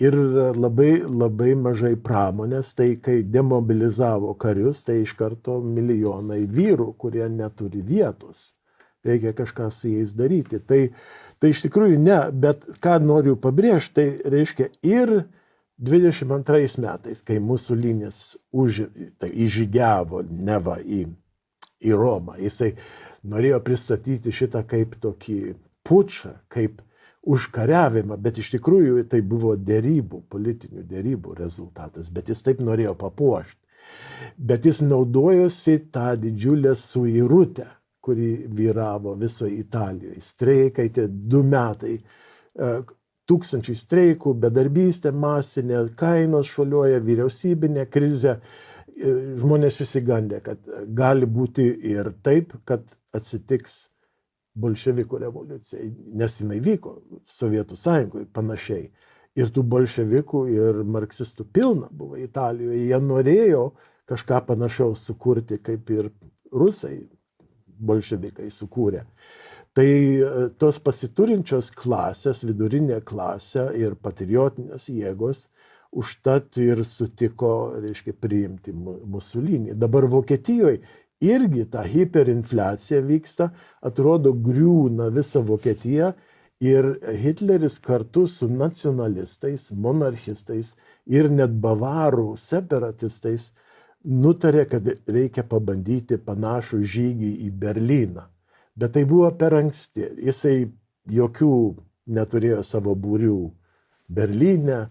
Ir labai mažai pramonės, tai kai demobilizavo karius, tai iš karto milijonai vyrų, kurie neturi vietos. Reikia kažką su jais daryti. Tai iš tikrųjų ne, bet ką noriu pabrėžti, tai reiškia ir 22 metais, kai Musolinis įžygiavo neva į Romą. Jisai norėjo pristatyti šitą kaip tokį pučą, kaip užkariavimą, bet iš tikrųjų tai buvo politinių derybų rezultatas, bet jis taip norėjo papuošti. Bet jis naudojosi tą didžiulę suirutę, kuri vyravo visoje Italijoje. Streikai, 2 metai, tūkstančiai streikų, bedarbystė masinė, kainos šuoliuoja, vyriausybinė krizė. Žmonės visi gandė, kad gali būti ir taip, kad atsitiks bolševikų revoliucija, nes jinai vyko Sovietų Sąjungoje panašiai. Ir tų bolševikų ir marksistų pilna buvo Italijoje. Jie norėjo kažką panašaus sukurti, kaip ir rusai bolševikai sukūrė. Tai tos pasiturinčios klasės, vidurinė klasė ir patriotinės jėgos užtat ir sutiko, priimti Musolinį. Dabar Vokietijoje irgi ta hiperinfliacija vyksta, atrodo griūna visa Vokietija ir Hitleris kartu su nacionalistais, monarchistais ir net bavarų separatistais nutarė, kad reikia pabandyti panašų žygį į Berlyną. Bet tai buvo per anksti. Jisai jokių neturėjo savo būrių Berlyne.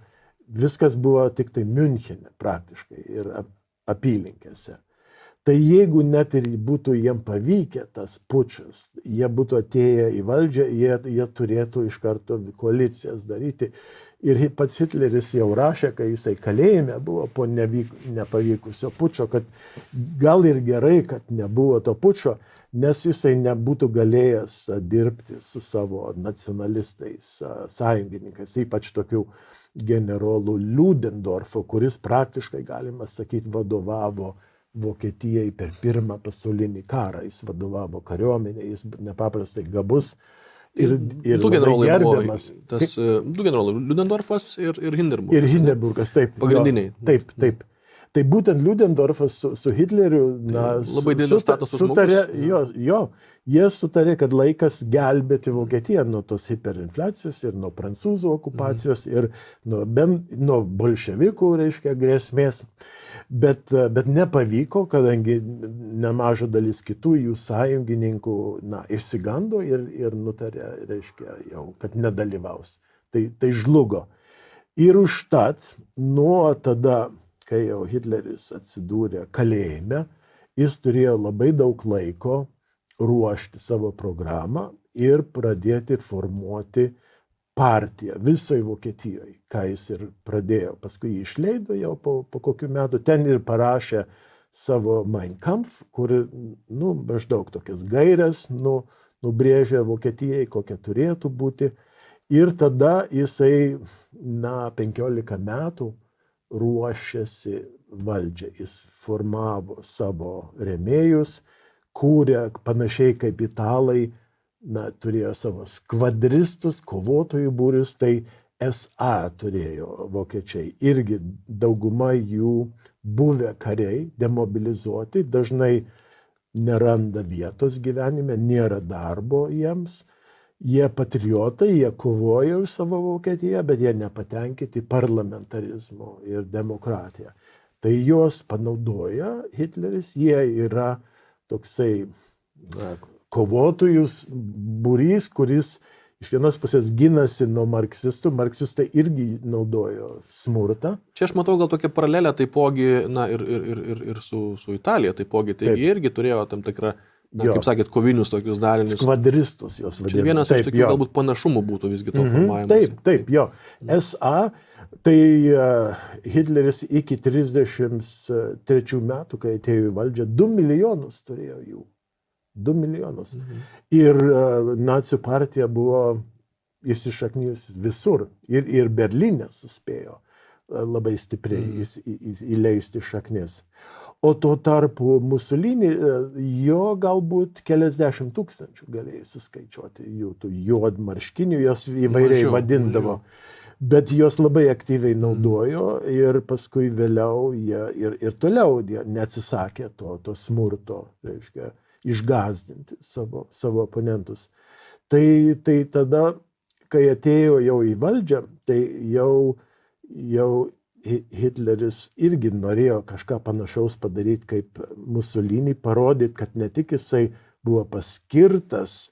Viskas buvo tik tai Miunchene praktiškai ir apylinkėse. Tai jeigu net ir būtų jiem pavykę tas pučas, jie būtų atėję į valdžią, jie turėtų iš karto koalicijas daryti. Ir pats Hitleris jau rašė, kai jisai kalėjime buvo po nepavykusio pučo, kad gal ir gerai, kad nebuvo to pučo, nes jisai nebūtų galėjęs dirbti su savo nacionalistais, sąjungininkais, ypač tokių generolų Ludendorfo, kuris praktiškai, galima sakyti, vadovavo Vokietijai per pirmą pasaulinį karą. Jis vadovavo kariuomenė, jis nepaprastai gabus ir labai gerbiamas. Du generolai, Ludendorfas ir Hindenburgas. Ir Hindenburgas, taip. Pagrindiniai. Taip. Tai būtent Ludendorfas su Hitleriu labai didelio statuso sutarė, žmogus. jie sutarė, kad laikas gelbėti Vokietiją nuo tos hiperinfliacijos ir nuo prancūzų okupacijos ir nuo bolševikų, reiškia, grėsmės. Bet nepavyko, kadangi nemaža dalis kitų jų sąjungininkų išsigando ir nutarė, reiškia, jau, kad nedalyvaus. Tai žlugo. Ir užtat nuo tada, kai jau Hitleris atsidūrė kalėjime, jis turėjo labai daug laiko ruošti savo programą ir pradėti formuoti partiją visai Vokietijoje, ką jis ir pradėjo. Paskui jį išleido jau po kokių metų, ten ir parašė savo Mein Kampf, kur maždaug tokias gairias nubrėžė Vokietijai, kokia turėtų būti. Ir tada jisai 15 metų ruošėsi valdžią. Jis formavo savo rėmėjus, kūrė panašiai kaip italai, turėjo savo skvadristus, kovotojų būrius, tai SA turėjo vokiečiai. Irgi dauguma jų buvę kariai, demobilizuoti, dažnai neranda vietos gyvenime, nėra darbo jiems. Jie patriotai, jie kovojo už savo Vokietiją, bet jie nepatenkinti parlamentarizmu ir demokratija. Tai juos panaudoja Hitleris, jie yra toksai kovotojus būrys, kuris iš vienos pusės ginasi nuo marksistų, marksistai irgi naudojo smurtą. Čia aš matau gal tokią paralelę taipogi, ir su Italija taipogi, tai jie irgi turėjo tam tikrą, kaip sakėt, kovinius tokius darinius. Skvadristus jos vadina. Čia vienas iš tokių galbūt panašumų būtų visgi to formavimas. Taip, jo. SA, tai Hitleris iki 33 metų, kai atėjo į valdžią, 2 milijonus turėjo jų. 2 milijonus. Ir nacių partija buvo įsišaknijusi visur. Ir Berlyne suspėjo labai stipriai įleisti šaknis. O tuo tarpu Mussolini, jo galbūt keliasdešimt tūkstančių galėjai suskaičiuoti, jų tų juodmarškinių, jos įvairiai vadindavo. Bet jos labai aktyviai naudojo ir paskui vėliau jie ir toliau neatsisakė to smurto, reiškia, išgąsdinti savo oponentus. Tai tada, kai atėjo jau į valdžią, tai jau Hitleris irgi norėjo kažką panašaus padaryti kaip Mussolini, parodyti, kad ne tik jisai buvo paskirtas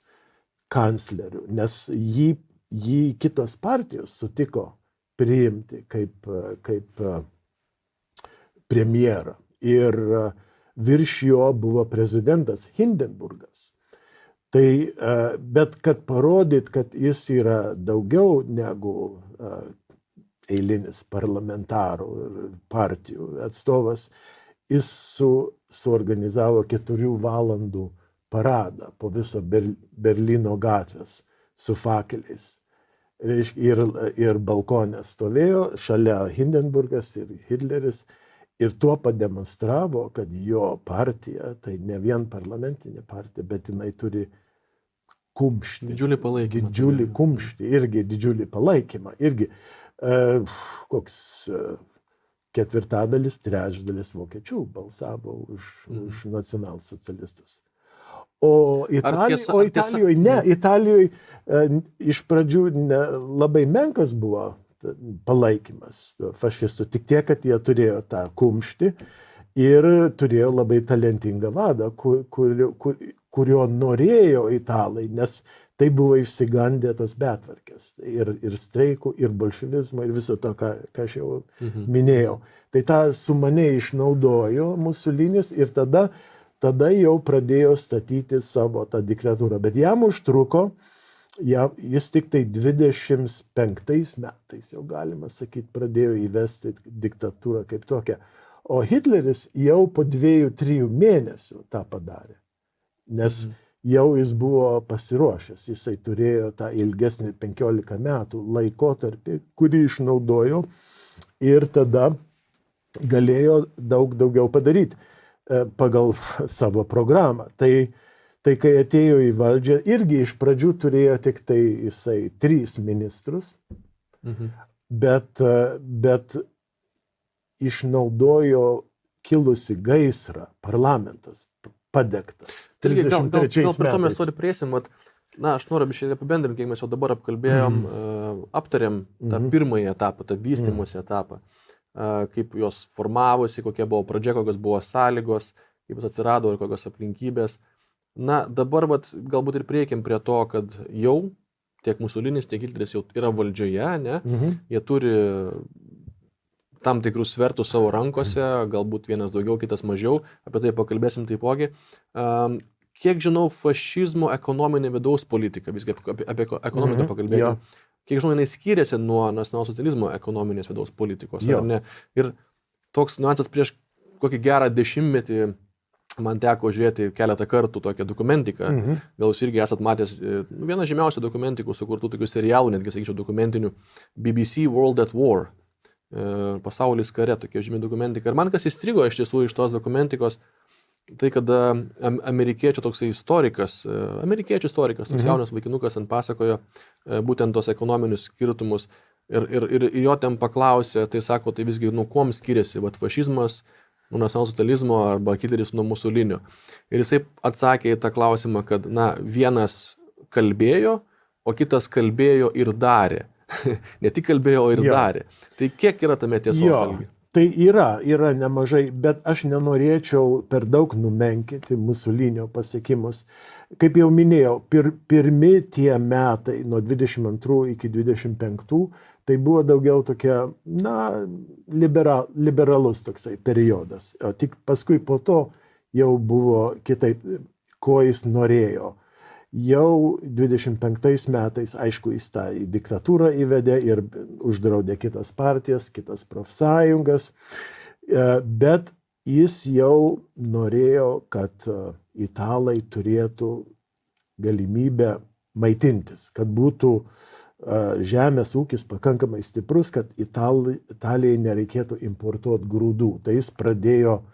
kancleriu, nes jį kitos partijos sutiko priimti kaip premjerą. Ir virš jo buvo prezidentas Hindenburgas. Tai, bet kad parodyt, kad jis yra daugiau negu eilinis parlamentarų ir partijų atstovas, jis suorganizavo 4 valandų paradą po viso Berlyno gatvės su fakeliais. Ir balkone stovėjo šalia Hindenburgas ir Hitleris ir tuo pademonstravo, kad jo partija, tai ne vien parlamentinė partija, bet jinai turi kumštį. Didžiulį palaikymą. Didžiulį kumštį, irgi didžiulį palaikymą. Irgi koks 1/4, 1/3 vokiečių balsavo už nacionalsocialistus. O Italijoje ne. Italijoje iš pradžių labai menkas buvo palaikymas fašistų. Tik tiek, kad jie turėjo tą kumštį ir turėjo labai talentingą vadą, kurio norėjo italai, nes tai buvo išsigandę tos betvarkės. Ir streikų, ir bolševizmo, ir viso to, ką aš jau minėjau. Tai tą sumaniai išnaudojo Mussolinis ir tada jau pradėjo statyti savo tą diktatūrą. Bet jam užtruko, jis tik tai 25 metais, jau galima sakyti, pradėjo įvesti diktatūrą kaip tokią. O Hitleris jau po 2-3 mėnesių tą padarė. Nes jau jis buvo pasiruošęs, jisai turėjo tą ilgesnį 15 metų laikotarpį, kurį išnaudojo ir tada galėjo daug daugiau padaryti pagal savo programą. Tai kai atėjo į valdžią, irgi iš pradžių turėjo tik tai jisai 3 ministrus, bet išnaudojo kilusi gaisrą parlamentas padegtas. Taigi, gal 33 prie to mes metais. toli priesim, aš noriu biškai apibendrinti, kiek mes jau dabar apkalbėjom, aptarėm tą pirmąjį etapą, tą vystymosi etapą, kaip jos formavosi, kokia buvo pradžia, kokios buvo sąlygos, kaip jis atsirado ir kokios aplinkybės. Na, dabar galbūt ir prieikim prie to, kad jau tiek Musolinis, tiek Hitleris jau yra valdžioje, ne? Jie turi tam tikrus svertus savo rankose, galbūt vienas daugiau, kitas mažiau, apie tai pakalbėsim taipogi. Kiek žinau, fašizmo ekonominė vidaus politika, visgi apie ekonomiką pakalbėjome, kiek žinau, jinai skiriasi nuo nacionalsocializmo ekonominės vidaus politikos, ar ne? Ir toks niuansas prieš kokį gerą dešimtmetį man teko žiūrėti keletą kartų tokią dokumentiką. Gal jūs irgi esat matęs vieną žymiausių dokumentikų, sukurtų tokių serialų, netgi sakyčiau dokumentinių, BBC World at War, pasaulis kare, tokia žymi dokumentika. Ir man kas įstrigo iš tiesų iš tos dokumentikos, tai kada amerikiečių toksai istorikas, toks jaunas vaikinukas ant pasakojo būtent tos ekonominius skirtumus ir jo ten paklausė, tai sako, tai visgi nuo kuom skiriasi fašizmas, nuo nacionalsocializmo arba Hitleris nuo Musolinio. Ir jisai atsakė į tą klausimą, kad vienas kalbėjo, o kitas kalbėjo ir darė. Ne tik kalbėjo, o ir darė. Tai kiek yra tame tiesos algi? Tai yra nemažai, bet aš nenorėčiau per daug numenkinti Musolinio pasiekimus. Kaip jau minėjau, pirmi tie metai nuo 22 iki 25, tai buvo daugiau tokia, liberalus toksai periodas. O tik paskui po to jau buvo kitaip, ko jis norėjo. Jau 25 metais, aišku, jis tą į diktatūrą įvedė ir uždraudė kitas partijas, kitas profsąjungas, bet jis jau norėjo, kad italai turėtų galimybę maitintis, kad būtų žemės ūkis pakankamai stiprus, kad Italijai nereikėtų importuoti grūdų. Tai jis pradėjo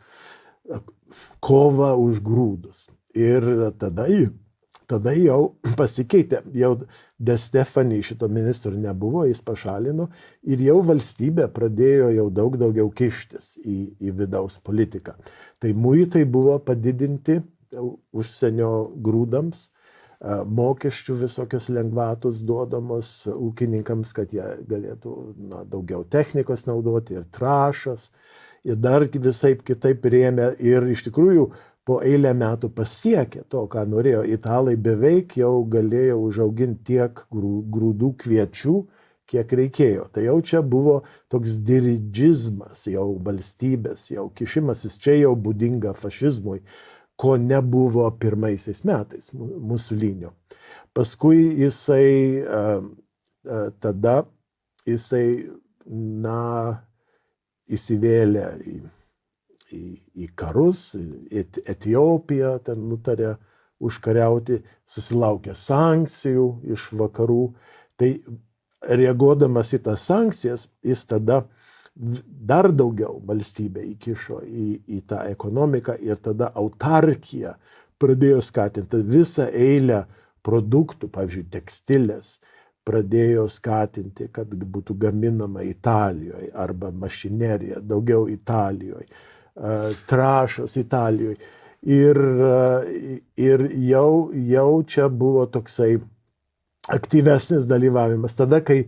kovą už grūdus. Ir tada jau pasikeitė. Jau De Stefani šito ministro nebuvo, jis pašalino ir jau valstybė pradėjo jau daug daugiau kištis į vidaus politiką. Tai muitai buvo padidinti užsienio grūdams, mokesčių visokios lengvatos duodamos ūkininkams, kad jie galėtų daugiau technikos naudoti ir trąšas. Ir dar visaip kitaip rėmė ir iš tikrųjų po eilę metų pasiekė to, ką norėjo. Italai beveik jau galėjo užauginti tiek grūdų kviečių, kiek reikėjo. Tai jau čia buvo toks diridžizmas, jau valstybės, jau kišimasis, čia jau būdinga fašizmui, ko nebuvo pirmaisiais metais Musolinio. Paskui jisai įsivėlė į karus, Etiopiją ten nutarė užkariauti, susilaukė sankcijų iš vakarų. Tai reaguodamas į tas sankcijas, jis tada dar daugiau valstybė įkišo į tą ekonomiką ir tada autarkiją pradėjo skatinti visą eilę produktų, pavyzdžiui, tekstilės, pradėjo skatinti, kad būtų gaminama Italijoje arba mašinerija, daugiau Italijoje, trąšos Italijoje. Ir jau čia buvo toksai aktyvesnis dalyvavimas. Tada, kai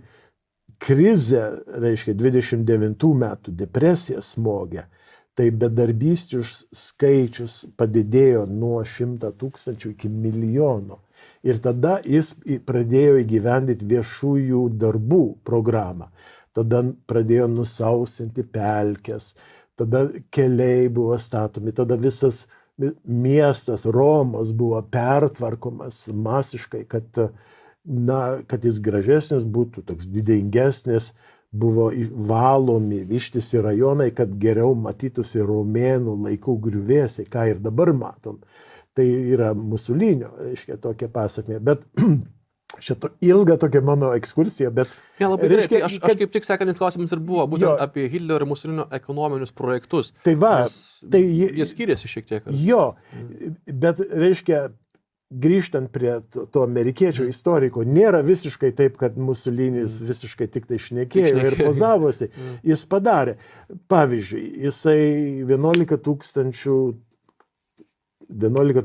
krizė, reiškia 29 metų depresija smogė, tai bedarbysčių skaičius padidėjo nuo 100 000 iki 1 milijono. Ir tada jis pradėjo įgyvendinti viešųjų darbų programą. Tada pradėjo nusausinti pelkes, tada keliai buvo statomi, tada visas miestas Romos buvo pertvarkomas masiškai, kad jis gražesnis būtų, toks didingesnis, buvo valomi ištisi rajonai, kad geriau matytųsi romėnų laikų griuvėsiai, ką ir dabar matom. Tai yra Musolinio, reiškia, tokia pasakmė. Bet šito ilga tokia mano ekskursija, bet... Ja, labai gerai, tai aš kaip tik sekantis klausimas ir buvo, būtent apie Hitlerio ir Musolinio ekonominius projektus. Tai va, jie skiriasi šiek tiek. Jo, bet reiškia, grįžtant prie to amerikiečių istoriko, nėra visiškai taip, kad Musolinis visiškai tik tai šnekėjo ir pozavosi. Jis padarė. Pavyzdžiui, jisai 11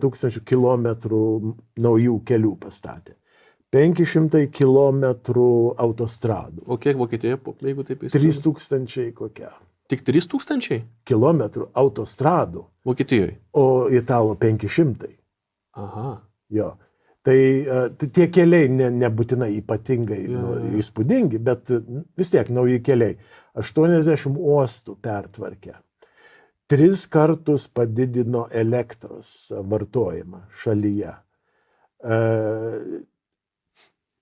tūkstančių kilometrų naujų kelių pastatė. 500 kilometrų autostradų. O kiek Vokietijoje, jeigu taip įsivaizduoju? 3000 kokia. Tik 3000? Kilometrų autostradų. Vokietijoje. O Italo 500. Aha. Jo. Tai tie keliai nebūtinai ypatingai įspūdingi, bet vis tiek nauji keliai. 80 uostų pertvarkė. 3 kartus padidino elektros vartojimą šalyje.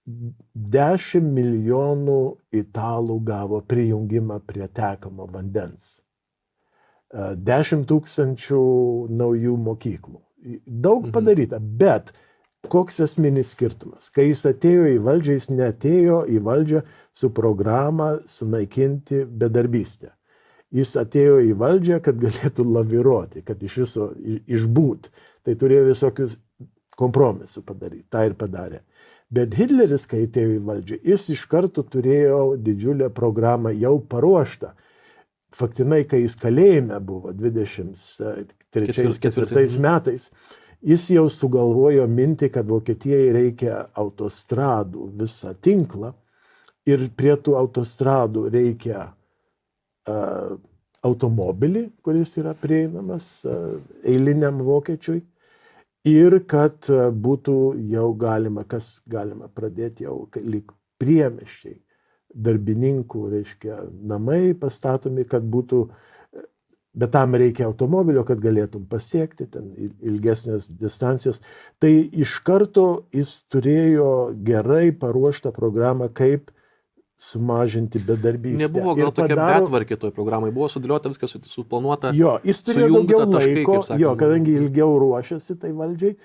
10 milijonų italų gavo prijungimą prie tekamo vandens. 10 tūkstančių naujų mokyklų. Daug padaryta, bet koks esminis skirtumas? Kai jis atėjo į valdžią, jis neatėjo į valdžią su programa sunaikinti bedarbystę. Jis atėjo į valdžią, kad galėtų laviruoti, kad iš viso išbūt. Tai turėjo visokius kompromisų padaryti. Tai ir padarė. Bet Hitleris, kai atėjo į valdžią, jis iš karto turėjo didžiulę programą jau paruoštą. Faktinai, kai jis kalėjime buvo 23-24 metais, jis jau sugalvojo mintį, kad Vokietijai reikia autostradų visą tinklą ir prie tų autostradų reikia automobilį, kuris yra prieinamas eiliniam vokiečiui, ir kad būtų jau galima pradėti jau lyg priemiesčiai. Darbininkų, reiškia, namai pastatomi, kad būtų, bet tam reikia automobilio, kad galėtum pasiekti ten ilgesnės distancijas. Tai iš karto jis turėjo gerai paruoštą programą, kaip sumažinti bedarbystę. Nebuvo gal tokia betvarkė toj programai, buvo sudėliota viskas suplanuota. Jo, jis turėjo daugiau laiko, kadangi ilgiau ruošėsi tai valdžiai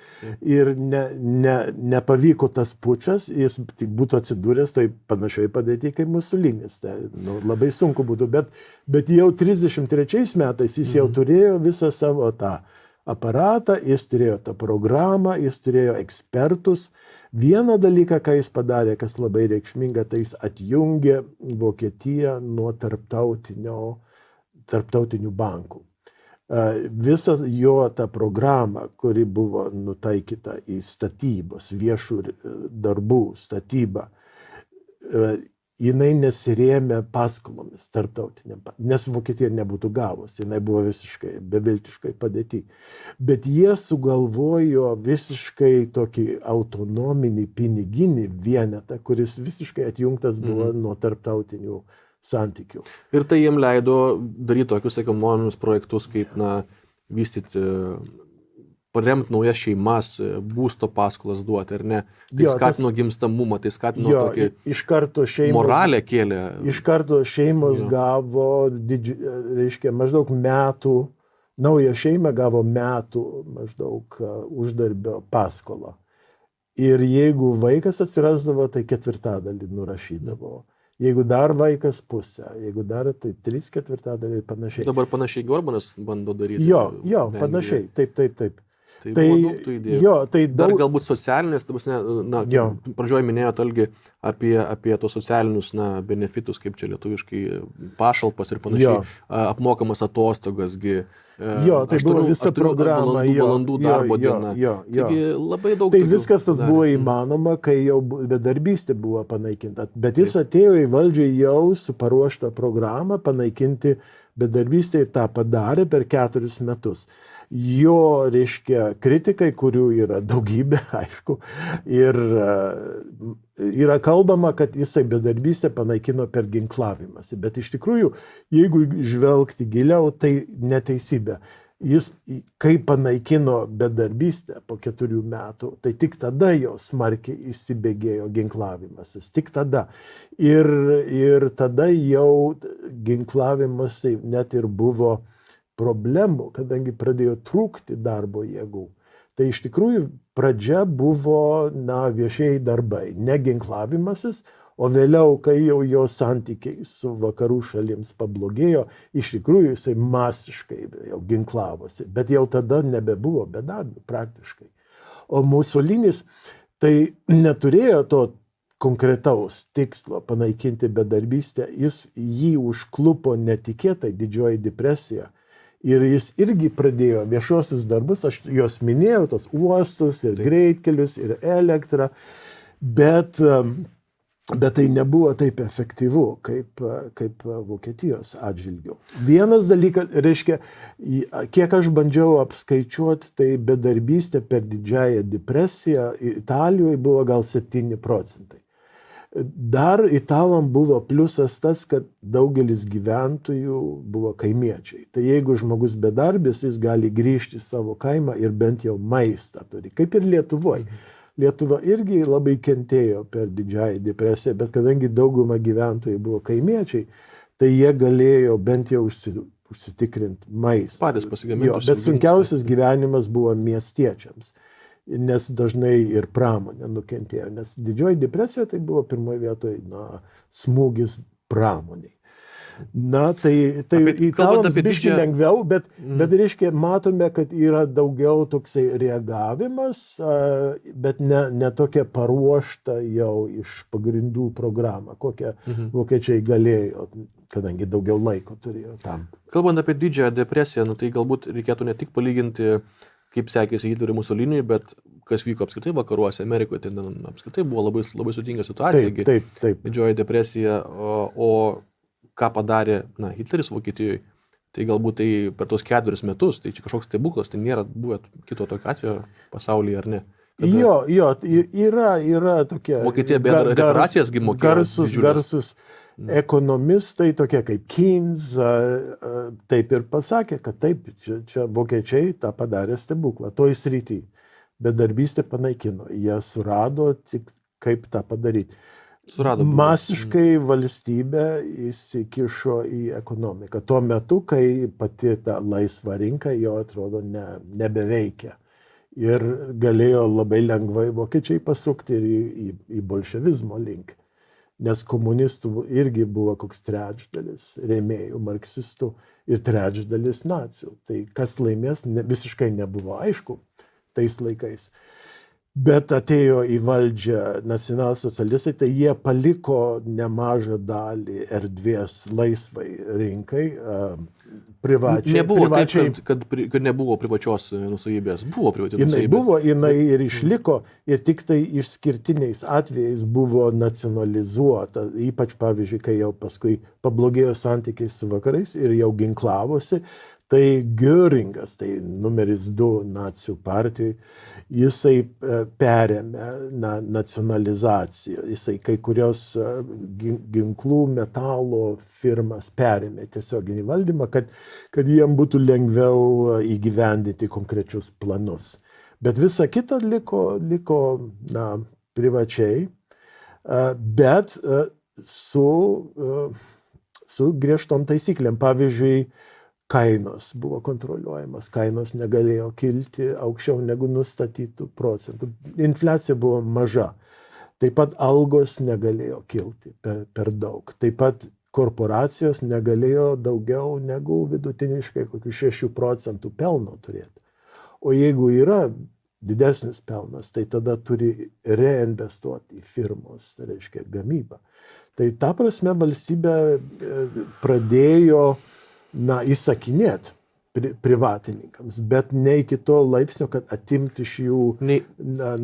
ir nepavyko tas pučas, jis būtų atsidūręs tai panašiai padėti kaip Musolinis. Tai, labai sunku būtų, bet jau 33 metais jis jau turėjo visą savo tą aparatą, jis turėjo tą programą, jis turėjo ekspertus. Vieną dalyką, ką jis padarė, kas labai reikšminga, tai jis atjungė Vokietiją nuo tarptautinių bankų. Visa jo ta programa, kuri buvo nutaikyta į statybos, viešų darbų statybą, jinai nesirėmė paskolomis tarptautiniam, nes Vokietija nebūtų gavusi, jinai buvo visiškai beviltiškai padėti. Bet jie sugalvojo visiškai tokį autonominį piniginį vienetą, kuris visiškai atjungtas buvo nuo tarptautinių santykių. Ir tai jiem leido daryti tokius ekonominius projektus, kaip vystyti, paremti naujas šeimas, būsto paskolas duoti, ar ne? Tai skatino gimstamumą, tai skatino tokį moralę kėlė. Iš karto šeimos gavo, reiškia, maždaug metų, nauja šeima gavo metų maždaug uždarbio paskolą. Ir jeigu vaikas atsirasdavo, tai 1/4 nurašydavo. Jeigu dar vaikas pusę, jeigu dar, tai 3/4 ir panašiai. Dabar panašiai Orbanas bando daryti. Jo, panašiai, taip. Tai buvo daug tų idėjų. Dar galbūt socialinės, pradžioj minėjot Algi apie tos socialinius benefitus, kaip čia lietuviškai, pašalpas ir panašiai, apmokamas atostogasgi. Tai buvo visa programa. Valandų darbo diena. Taigi labai daug. Tai viskas tas buvo įmanoma, kai jau bedarbystė buvo panaikinta. Bet jis atėjo į valdžią jau su paruoštą programą panaikinti bedarbystę ir tą padarė per 4 metus. Jo, reiškia, kritikai, kurių yra daugybė, aišku, ir yra kalbama, kad jisai bedarbystę panaikino per ginklavimąsi. Bet iš tikrųjų, jeigu žvelgti giliau, tai neteisybė. Jis, kai panaikino bedarbystę po 4 metų, tai tik tada jo smarkiai įsibėgėjo ginklavimasis. Tik tada. Ir tada jau ginklavimuose net ir buvo problemų, kadangi pradėjo trūkti darbo jėgų. Tai iš tikrųjų pradžia buvo viešieji darbai, ne ginklavimasis, o vėliau, kai jau jo santykiai su vakarų šalims pablogėjo, iš tikrųjų jisai masiškai jau ginklavosi, bet jau tada nebebuvo bedarbių praktiškai. O Musolinis tai neturėjo to konkretaus tikslo panaikinti bedarbystę, jį užklupo netikėtai didžioji depresija. Ir jis irgi pradėjo viešuosius darbus, aš juos minėjau, tos uostus ir greitkelius ir elektrą, bet tai nebuvo taip efektyvu kaip Vokietijos atžvilgiu. Vienas dalykas, reiškia, kiek aš bandžiau apskaičiuoti, tai bedarbystė per didžiąją depresiją Italijoje buvo gal 7%. Dar italam buvo pliusas tas, kad daugelis gyventojų buvo kaimiečiai. Tai jeigu žmogus bedarbis, jis gali grįžti į savo kaimą ir bent jau maistą turi, kaip ir Lietuvoje. Lietuva irgi labai kentėjo per didžiąją depresiją, bet kadangi dauguma gyventojų buvo kaimiečiai, tai jie galėjo bent jau užsitikrinti maistą. Patys pasigaminti. Bet sunkiausias gyvenimas buvo miestiečiams, nes dažnai ir pramonė nukentėjo, nes didžioji depresija tai buvo pirmoje vietoje smūgis pramoniai. Tai italams biškai lengviau, bet reiškia, matome, kad yra daugiau toksai reagavimas, bet ne tokia paruošta jau iš pagrindų programą, kokią vokiečiai galėjo, kadangi daugiau laiko turėjo tam. Kalbant apie didžiąją depresiją, tai galbūt reikėtų ne tik palyginti, kaip sekėsi Hitleriui Musoliniui, bet kas vyko apskritai vakaruose, Amerikoje, ten apskritai buvo labai sudėtinga situacija. Taip. Didžioji depresija, o ką padarė Hitleris Vokietijoje, tai galbūt tai per tos 4 metus, tai čia kažkoks stebuklas, tai nėra buvę kito tokio atvejo pasaulyje, ar ne? Jo, yra tokie Vokietija be reparacijas mokėjo. Garsus ekonomistai, tokie kaip Keynes, taip ir pasakė, kad taip, čia vokiečiai tą padarė stebuklą, toj srity. Bedarbystė panaikino, jie surado tik kaip tą padaryti. Masiškai valstybė įsikišo į ekonomiką. Tuo metu, kai pati ta laisva rinka jo atrodo nebeveikia. Ir galėjo labai lengvai vokiečiai pasukti ir į bolševizmo link. Nes komunistų irgi buvo koks trečdalis rėmėjų, marksistų ir trečdalis nacių. Tai kas laimės, visiškai nebuvo aišku tais laikais. Bet atėjo į valdžią nacionalsocialistai, tai jie paliko nemažą dalį erdvės laisvai rinkai, privačiai. Nebuvo taip, kad nebuvo privačios nuosavybės. Buvo privati nuosavybė. Jinai ir išliko, ir tik tai išskirtiniais atvejais buvo nacionalizuota. Ypač, pavyzdžiui, kai jau paskui pablogėjo santykiai su vakarais ir jau ginklavosi, tai Göringas, tai numeris 2 nacių partijai, jisai perėmė nacionalizaciją, jisai kai kurios ginklų, metalo firmas perėmė tiesioginį valdymą, kad jiem būtų lengviau įgyvendinti konkrečius planus. Bet visa kita liko privačiai, bet su griežtom taisyklėm. Pavyzdžiui, kainos buvo kontroliuojamas, kainos negalėjo kilti aukščiau negu nustatytų procentų. Infliacija buvo maža. Taip pat algos negalėjo kilti per daug. Taip pat korporacijos negalėjo daugiau negu vidutiniškai kokių 6% pelno turėti. O jeigu yra didesnis pelnas, tai tada turi reinvestuoti į firmos, reiškia, gamybą. Tai ta prasme valstybė pradėjo įsakinėti privatininkams, bet ne iki to laipsnio, kad atimti iš jų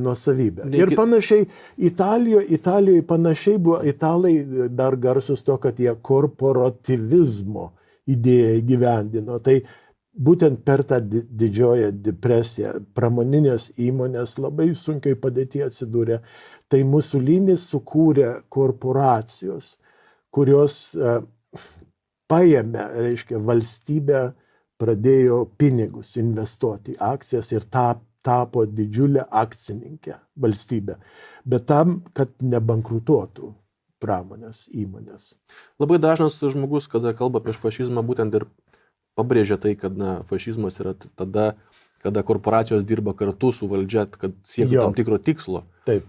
nuosavybę. Ir panašiai, Italijoje panašiai buvo, italai dar garsus to, kad jie korporativizmo idėją įgyvendino. Tai būtent per tą didžioją depresiją pramoninės įmonės labai sunkiai padėti atsidūrė. Tai Musolinis sukūrė korporacijos, kurios paėmė, reiškia, valstybė pradėjo pinigus investuoti į akcijas ir tapo didžiulę akcininkę valstybę. Bet tam, kad nebankrutuotų pramonės įmonės. Labai dažnas žmogus, kada kalba apie fašizmą, būtent ir pabrėžia tai, kad fašizmas yra tada, kada korporacijos dirba kartu su valdžia, kad siektų tam tikro tikslo. Taip.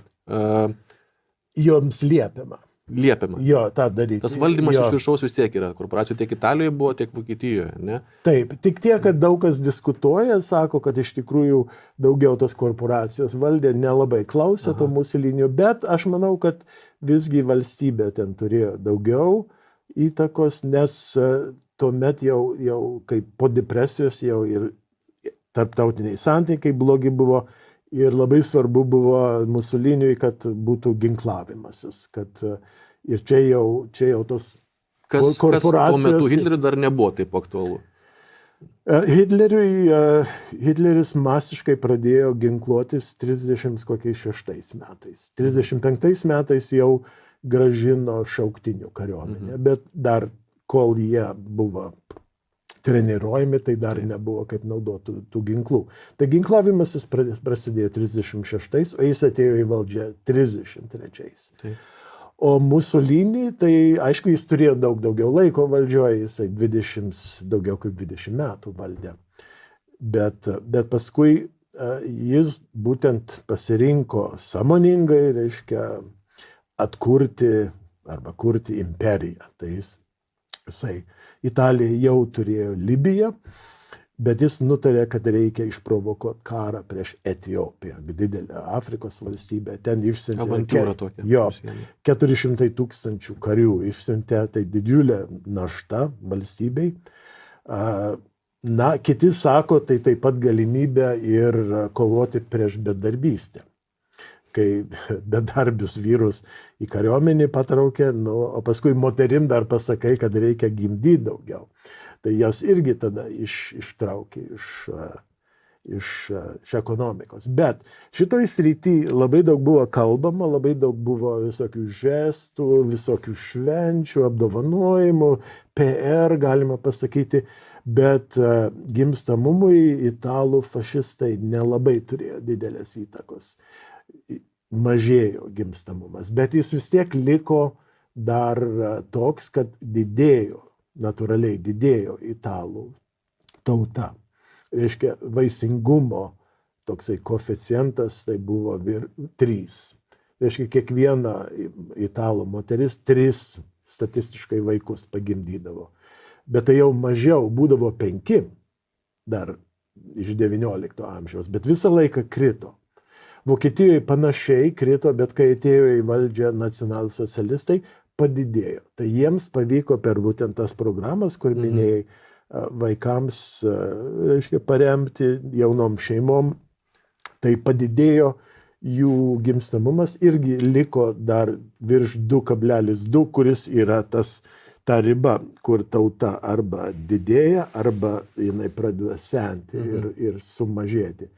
Joms liepiama. liepiama. Jo, tą daryti. Tas valdymas Jo. iš viršaus vis tiek yra. Korporacijų tiek Italijoje buvo, tiek Vokietijoje, ne? Taip, tik tiek, kad daug kas diskutuoja, sako, kad iš tikrųjų daugiau tos korporacijos valdė, nelabai klausė to Musolinio, bet aš manau, kad visgi valstybė ten turėjo daugiau įtakos, nes tuomet jau kaip po depresijos jau ir tarptautiniai santykiai blogi buvo ir labai svarbu buvo Musoliniui, kad būtų ginklavimasis, kad ir čia jau tos Kas tuo korporacijos... metu Hitleriui dar nebuvo taip aktualu? Hitleris masiškai pradėjo ginkluotis 36 metais. 35 metais jau grąžino šauktinių kariuomenę, bet dar kol jie buvo treniruojami, tai dar nebuvo kaip naudotų tų ginklų. Tai ginklavimasis prasidėjo 36, o jis atėjo į valdžią 33. Taip. O Mussolini, tai aišku, jis turėjo daugiau laiko valdžioje, jisai daugiau kaip 20 metų valdė. Bet paskui jis būtent pasirinko sąmoningai, reiškia, atkurti arba kurti imperiją. Tai jisai Italija jau turėjo Libiją, bet jis nutarė, kad reikia išprovokuoti karą prieš Etiopiją, didelę Afrikos valstybę. Ten išsiuntė Avantūra tokia. Jo, 400 000 karių išsiuntė, tai didžiulė našta valstybei. Na, kiti sako, tai taip pat galimybė ir kovoti prieš bedarbystę. Kai bedarbius vyrus į kariuomenį patraukė, o paskui moterim dar pasakai, kad reikia gimdyti daugiau. Tai jos irgi tada ištraukė iš ekonomikos. Bet šitoj srity labai daug buvo kalbama, labai daug buvo visokių žestų, visokių švenčių, apdovanojimų, PR galima pasakyti, bet gimstamumui italų fašistai nelabai turėjo didelės įtakos. Mažėjo gimstamumas, bet jis vis tiek liko dar toks, kad natūraliai didėjo italų tauta. Reiškia, vaisingumo toksai koeficientas tai buvo 3. Reiškia, kiekviena italų moteris 3 statistiškai vaikus pagimdydavo. Bet tai jau mažiau, būdavo 5 dar iš 19 amžiaus, bet visą laiką krito. Vokietijoje panašiai krito, bet kai atėjo į valdžią nacionalsocialistai, padidėjo. Tai jiems pavyko per būtent tas programas, kur minėjai, vaikams, reiškia, paremti jaunom šeimom, tai padidėjo jų gimstamumas, irgi liko dar virš 2,2, kuris yra ta riba, kur tauta arba didėja, arba jinai pradeda senti ir sumažėti.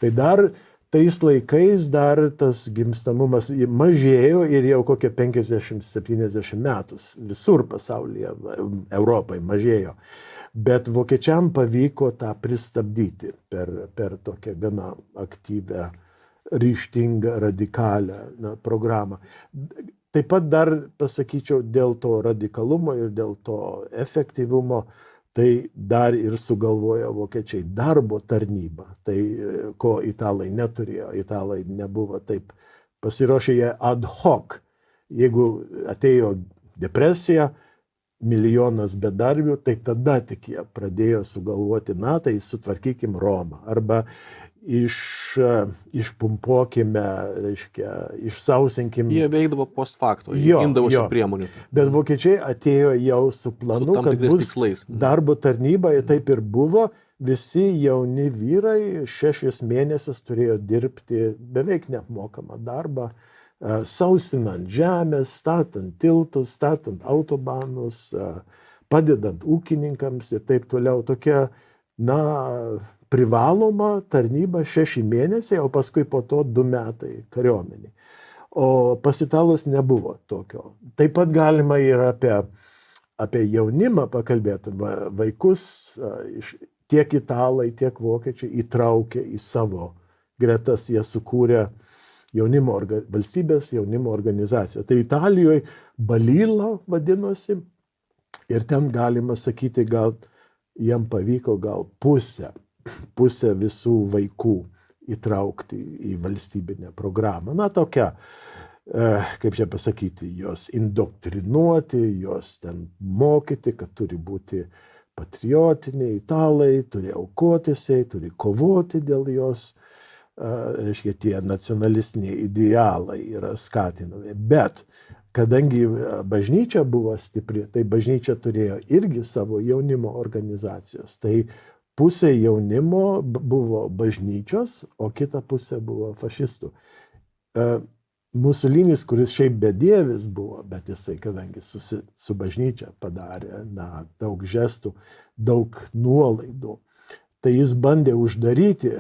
Tai dar tais laikais dar tas gimstamumas mažėjo ir jau kokie 50-70 metus visur pasaulyje, Europai mažėjo. Bet vokiečiam pavyko tą pristabdyti per tokią gana aktyvę, ryžtingą, radikalią programą. Taip pat dar pasakyčiau, dėl to radikalumo ir dėl to efektyvumo, tai dar ir sugalvojo vokiečiai darbo tarnybą. Tai ko italai neturėjo. Italai nebuvo taip pasiruošę jie ad hoc. Jeigu atėjo depresija, milijonas bedarbių, tai tada tik jie pradėjo sugalvoti, tai sutvarkykim Romą. Arba išpumpuokime, reiškia, išsausinkim. Jie veikdavo post facto, imdavosi priemonių. Bet vokiečiai atėjo jau su planu, kad bus tikslais. Darbo tarnyba ir taip ir buvo. Visi jauni vyrai 6 mėnesius turėjo dirbti beveik neapmokamą darbą, sausinant žemės, statant tiltus, statant autobanus, padedant ūkininkams ir taip toliau. Tokia, privaloma tarnyba 6 mėnesiai, o paskui po to 2 metai kariuomeniai. O pas italus nebuvo tokio. Taip pat galima ir apie jaunimą pakalbėti. Vaikus tiek italai, tiek vokiečiai įtraukė į savo gretas. Jie sukūrė valstybės jaunimo organizaciją. Tai Italijoje Balila vadinosi ir ten galima sakyti, gal jiem pavyko gal pusę visų vaikų įtraukti į valstybinę programą. Tokia kaip čia pasakyti, jos indoktrinuoti, jos ten mokyti, kad turi būti patriotiniai italai, turi aukotisiai, turi kovoti dėl jos. Reiškia, tie nacionalistiniai idealai yra skatinami. Bet kadangi bažnyčia buvo stipri, tai bažnyčia turėjo irgi savo jaunimo organizacijos. Tai pusė jaunimo buvo bažnyčios, o kita pusė buvo fašistų. Musolinis, kuris šiaip bedievis buvo, bet jisai, kadangi su bažnyčia padarė daug žestų, daug nuolaidų, tai jis bandė uždaryti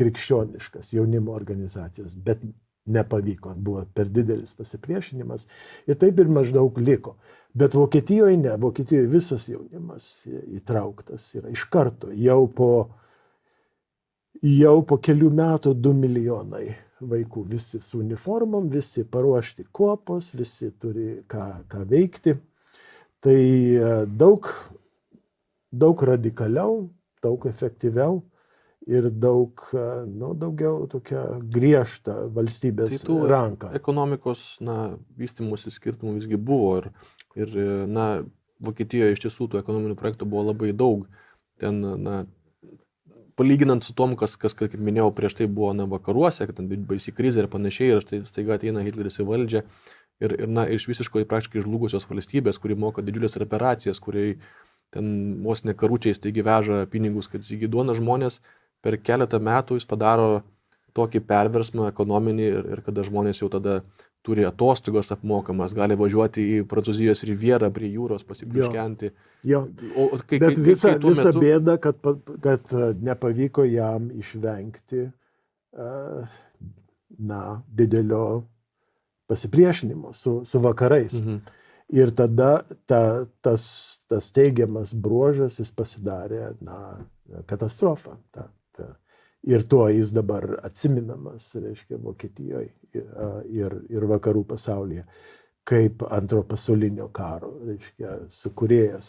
krikščioniškas jaunimo organizacijas, bet nepavyko, buvo per didelis pasipriešinimas ir taip ir maždaug liko. Bet Vokietijoje ne, Vokietijoje visas jaunimas įtrauktas yra iš karto, jau po kelių metų 2 milijonai vaikų, visi su uniformom, visi paruošti kuopos, visi turi ką veikti. Tai daug radikaliau, daug efektyviau ir daugiau tokia griežta valstybės ranka. Ekonomikos vystymosi skirtumų visgi buvo ir Vokietijoje iš tiesų tų ekonominių projektų buvo labai daug. Ten, palyginant su tom, kas kaip minėjau, prieš tai buvo vakaruose, kad ten baisi krizė ir panašiai, ir štai staiga ateina Hitleris į valdžią ir iš visiškai praktiškai žlugusios valstybės, kuri moka didžiulės reparacijas, kuriai ten vos ne karučiais taigi veža pinigus, kad įsigyduona žmonės. Per keletą metų jis padaro tokį perversmą ekonominį ir kada žmonės jau tada turi atostogas apmokamas, gali važiuoti į Prancūzijos rivjerą prie jūros pasipliuškenti. Bet visa bėda, kad nepavyko jam išvengti didelio pasipriešinimo su vakarais. Ir tada tas teigiamas bruožas jis pasidarė katastrofą. Ir tuo jis dabar atsiminamas, reiškia, Vokietijoje ir vakarų pasaulyje, kaip antro pasaulinio karo, reiškia, sukūrėjas.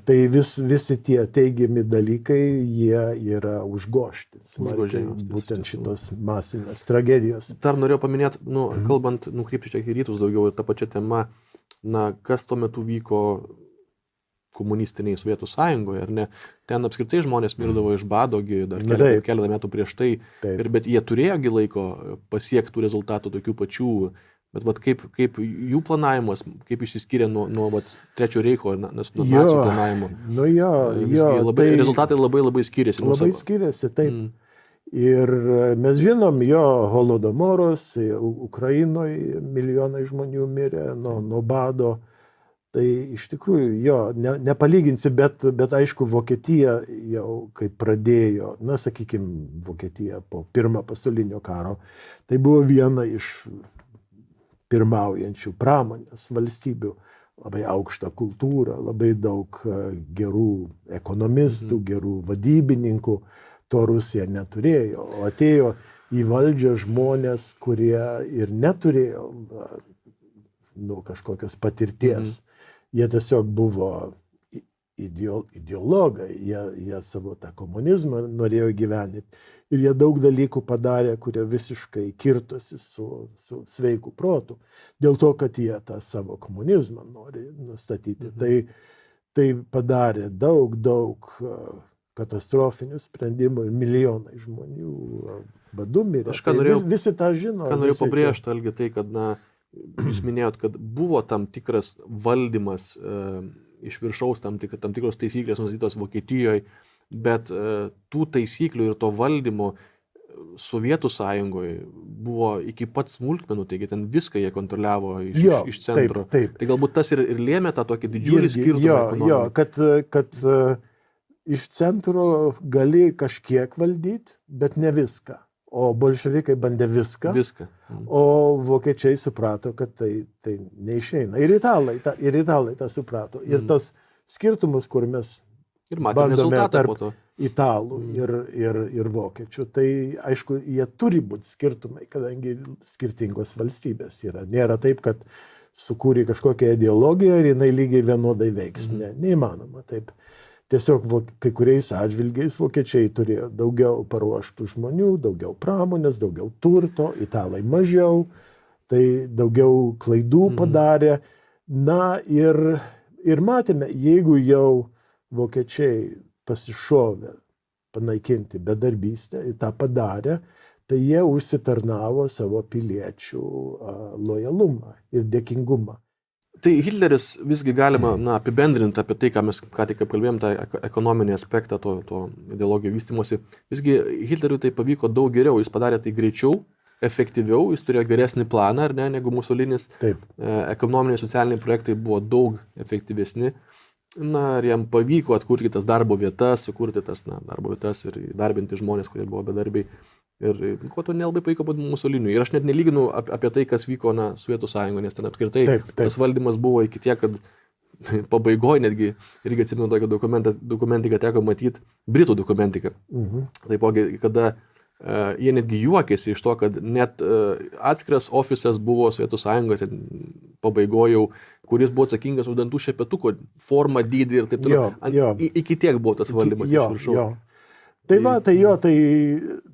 Tai visi tie teigiami dalykai, jie yra užgožti. Būtent šitos masinės tragedijos. Dar norėjau paminėti, kalbant, nukrypti čia į rytus daugiau ir tą pačią temą, kas tuo metu vyko komunistiniai Sovietų Sąjungoje, ar ne? Ten apskritai žmonės mirdavo iš badogi dar keletą metų prieš tai, bet jie turėjo laiko pasiekti tų rezultatų tokių pačių, bet kaip jų planavimas, kaip išsiskyrė nuo Trečiojo Reicho, nuo nacijų planavimo. Rezultatai labai skiriasi. Labai skiriasi, taip. Ir mes žinom, Holodomoras, Ukrainoje milijonai žmonių mirė nuo bado. Tai iš tikrųjų, nepalyginsi, bet aišku, Vokietija jau kaip pradėjo, sakykime, Vokietija po Pirmo pasaulinio karo, tai buvo viena iš pirmaujančių pramonės valstybių, labai aukštą kultūrą, labai daug gerų ekonomistų, gerų vadybininkų, to Rusija neturėjo, o atėjo į valdžią žmonės, kurie ir neturėjo kažkokios patirties. Jie tiesiog buvo ideologai, jie savo tą komunizmą norėjo gyveninti. Ir jie daug dalykų padarė, kurie visiškai kirtosi su sveiku protu. Dėl to, kad jie tą savo komunizmą nori nustatyti. Tai padarė daug katastrofinių sprendimų ir milijonai žmonių badu mirė. Visi tą žino. Ką noriu pabrėžti, Algi, tai, kad jūs minėjot, kad buvo tam tikras valdymas iš viršaus, tam tikros taisyklės nustatytos Vokietijoje, bet tų taisyklių ir to valdymo Sovietų Sąjungoje buvo iki pat smulkmenų, taigi ten viską jie kontroliavo iš centro. Taip. Tai galbūt tas ir lėmė tą tokį didžiulį skirtumą. Kad iš centro gali kažkiek valdyti, bet ne viską. O bolševikai bandė viską. O vokiečiai suprato, kad tai neišeina. Ir italai tą suprato. Ir tas skirtumus, kur mes bandome tarp italų ir vokiečių, tai aišku, jie turi būti skirtumai, kadangi skirtingos valstybės yra. Nėra taip, kad sukūrė kažkokią ideologiją ir jinai lygiai vienodai veiks. Neįmanoma taip. Tiesiog kai kuriais atžvilgiais vokiečiai turėjo daugiau paruoštų žmonių, daugiau pramonės, daugiau turto, italai mažiau. tai daugiau klaidų padarė. Na ir matėme, jeigu jau vokiečiai pasišovė panaikinti bedarbystę, tą padarė, tai jie užsitarnavo savo piliečių lojalumą ir dėkingumą. Tai Hitleris visgi galima apibendrinti apie tai, ką mes ką tik apkalbėjom, tą ekonominį aspektą to ideologijų vystymosi. Visgi Hitleriui tai pavyko daug geriau, jis padarė tai greičiau, efektyviau, jis turėjo geresnį planą, ar ne, negu Musolinis. Taip. Ekonominiai, socialiniai projektai buvo daug efektyvesni. Ir jam pavyko atkurti tas darbo vietas, sukurti tas darbo vietas ir įdarbinti žmonės, kurie buvo bedarbiai. Ir ko to nelabai pavyko Musoliniui. Ir aš net nelyginu apie tai, kas vyko Sovietų Sąjungoje, nes ten apskritai tas valdymas buvo iki tiek, kad pabaigoje netgi, irgi atsimenu tokią dokumentiką teko matyti, Britų dokumentiką. Taipogi, kada jie netgi juokėsi iš to, kad net atskiras ofisas buvo Sovietų Sąjungoje pabaigoje, kuris buvo atsakingas už dantų šepetuko formą, dydį ir taip toliau. Iki tiek buvo tas valdymas iš viršaus. Tai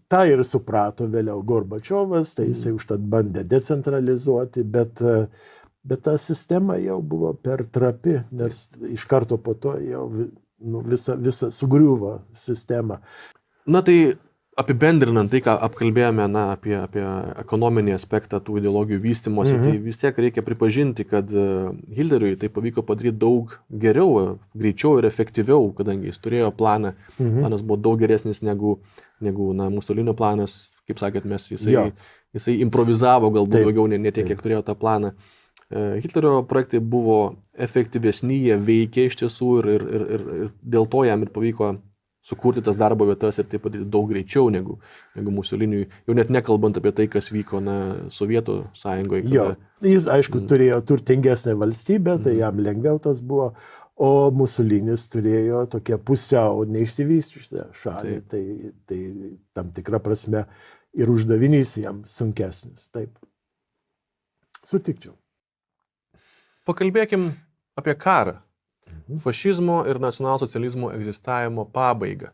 tą ir suprato vėliau Gorbačiovas, tai jisai užtat bandė decentralizuoti, bet ta sistema jau buvo per trapi, nes iš karto po to jau visa sugriuvo sistema. Tai apibendrinant tai, ką apkalbėjome apie ekonominį aspektą tų ideologijų vystymosi, tai vis tiek reikia pripažinti, kad Hitleriui tai pavyko padaryti daug geriau, greičiau ir efektyviau, kadangi jis turėjo planą. Planas buvo daug geresnis negu Musolinio planas, kaip sakėt, jisai improvizavo galbūt daugiau, ne tiek, kiek turėjo tą planą. Hitlerio projektai buvo efektyvesni, jie veikė iš tiesų ir dėl to jam ir pavyko sukurti tas darbo vietas ir tai padaryti daug greičiau negu Musoliniui, jau net nekalbant apie tai, kas vyko Sovietų Sąjungoje. Jis, aišku, turėjo turtingesnę valstybę, tai jam lengviau tas buvo, o Musolinis turėjo tokią pusiau neišsivysčiusią šalį, tai tam tikrą prasme ir uždavinys jam sunkesnis. Taip. Sutikčiau. Pakalbėkim apie karą. Fašizmo ir nacionalsocializmo egzistavimo pabaigą.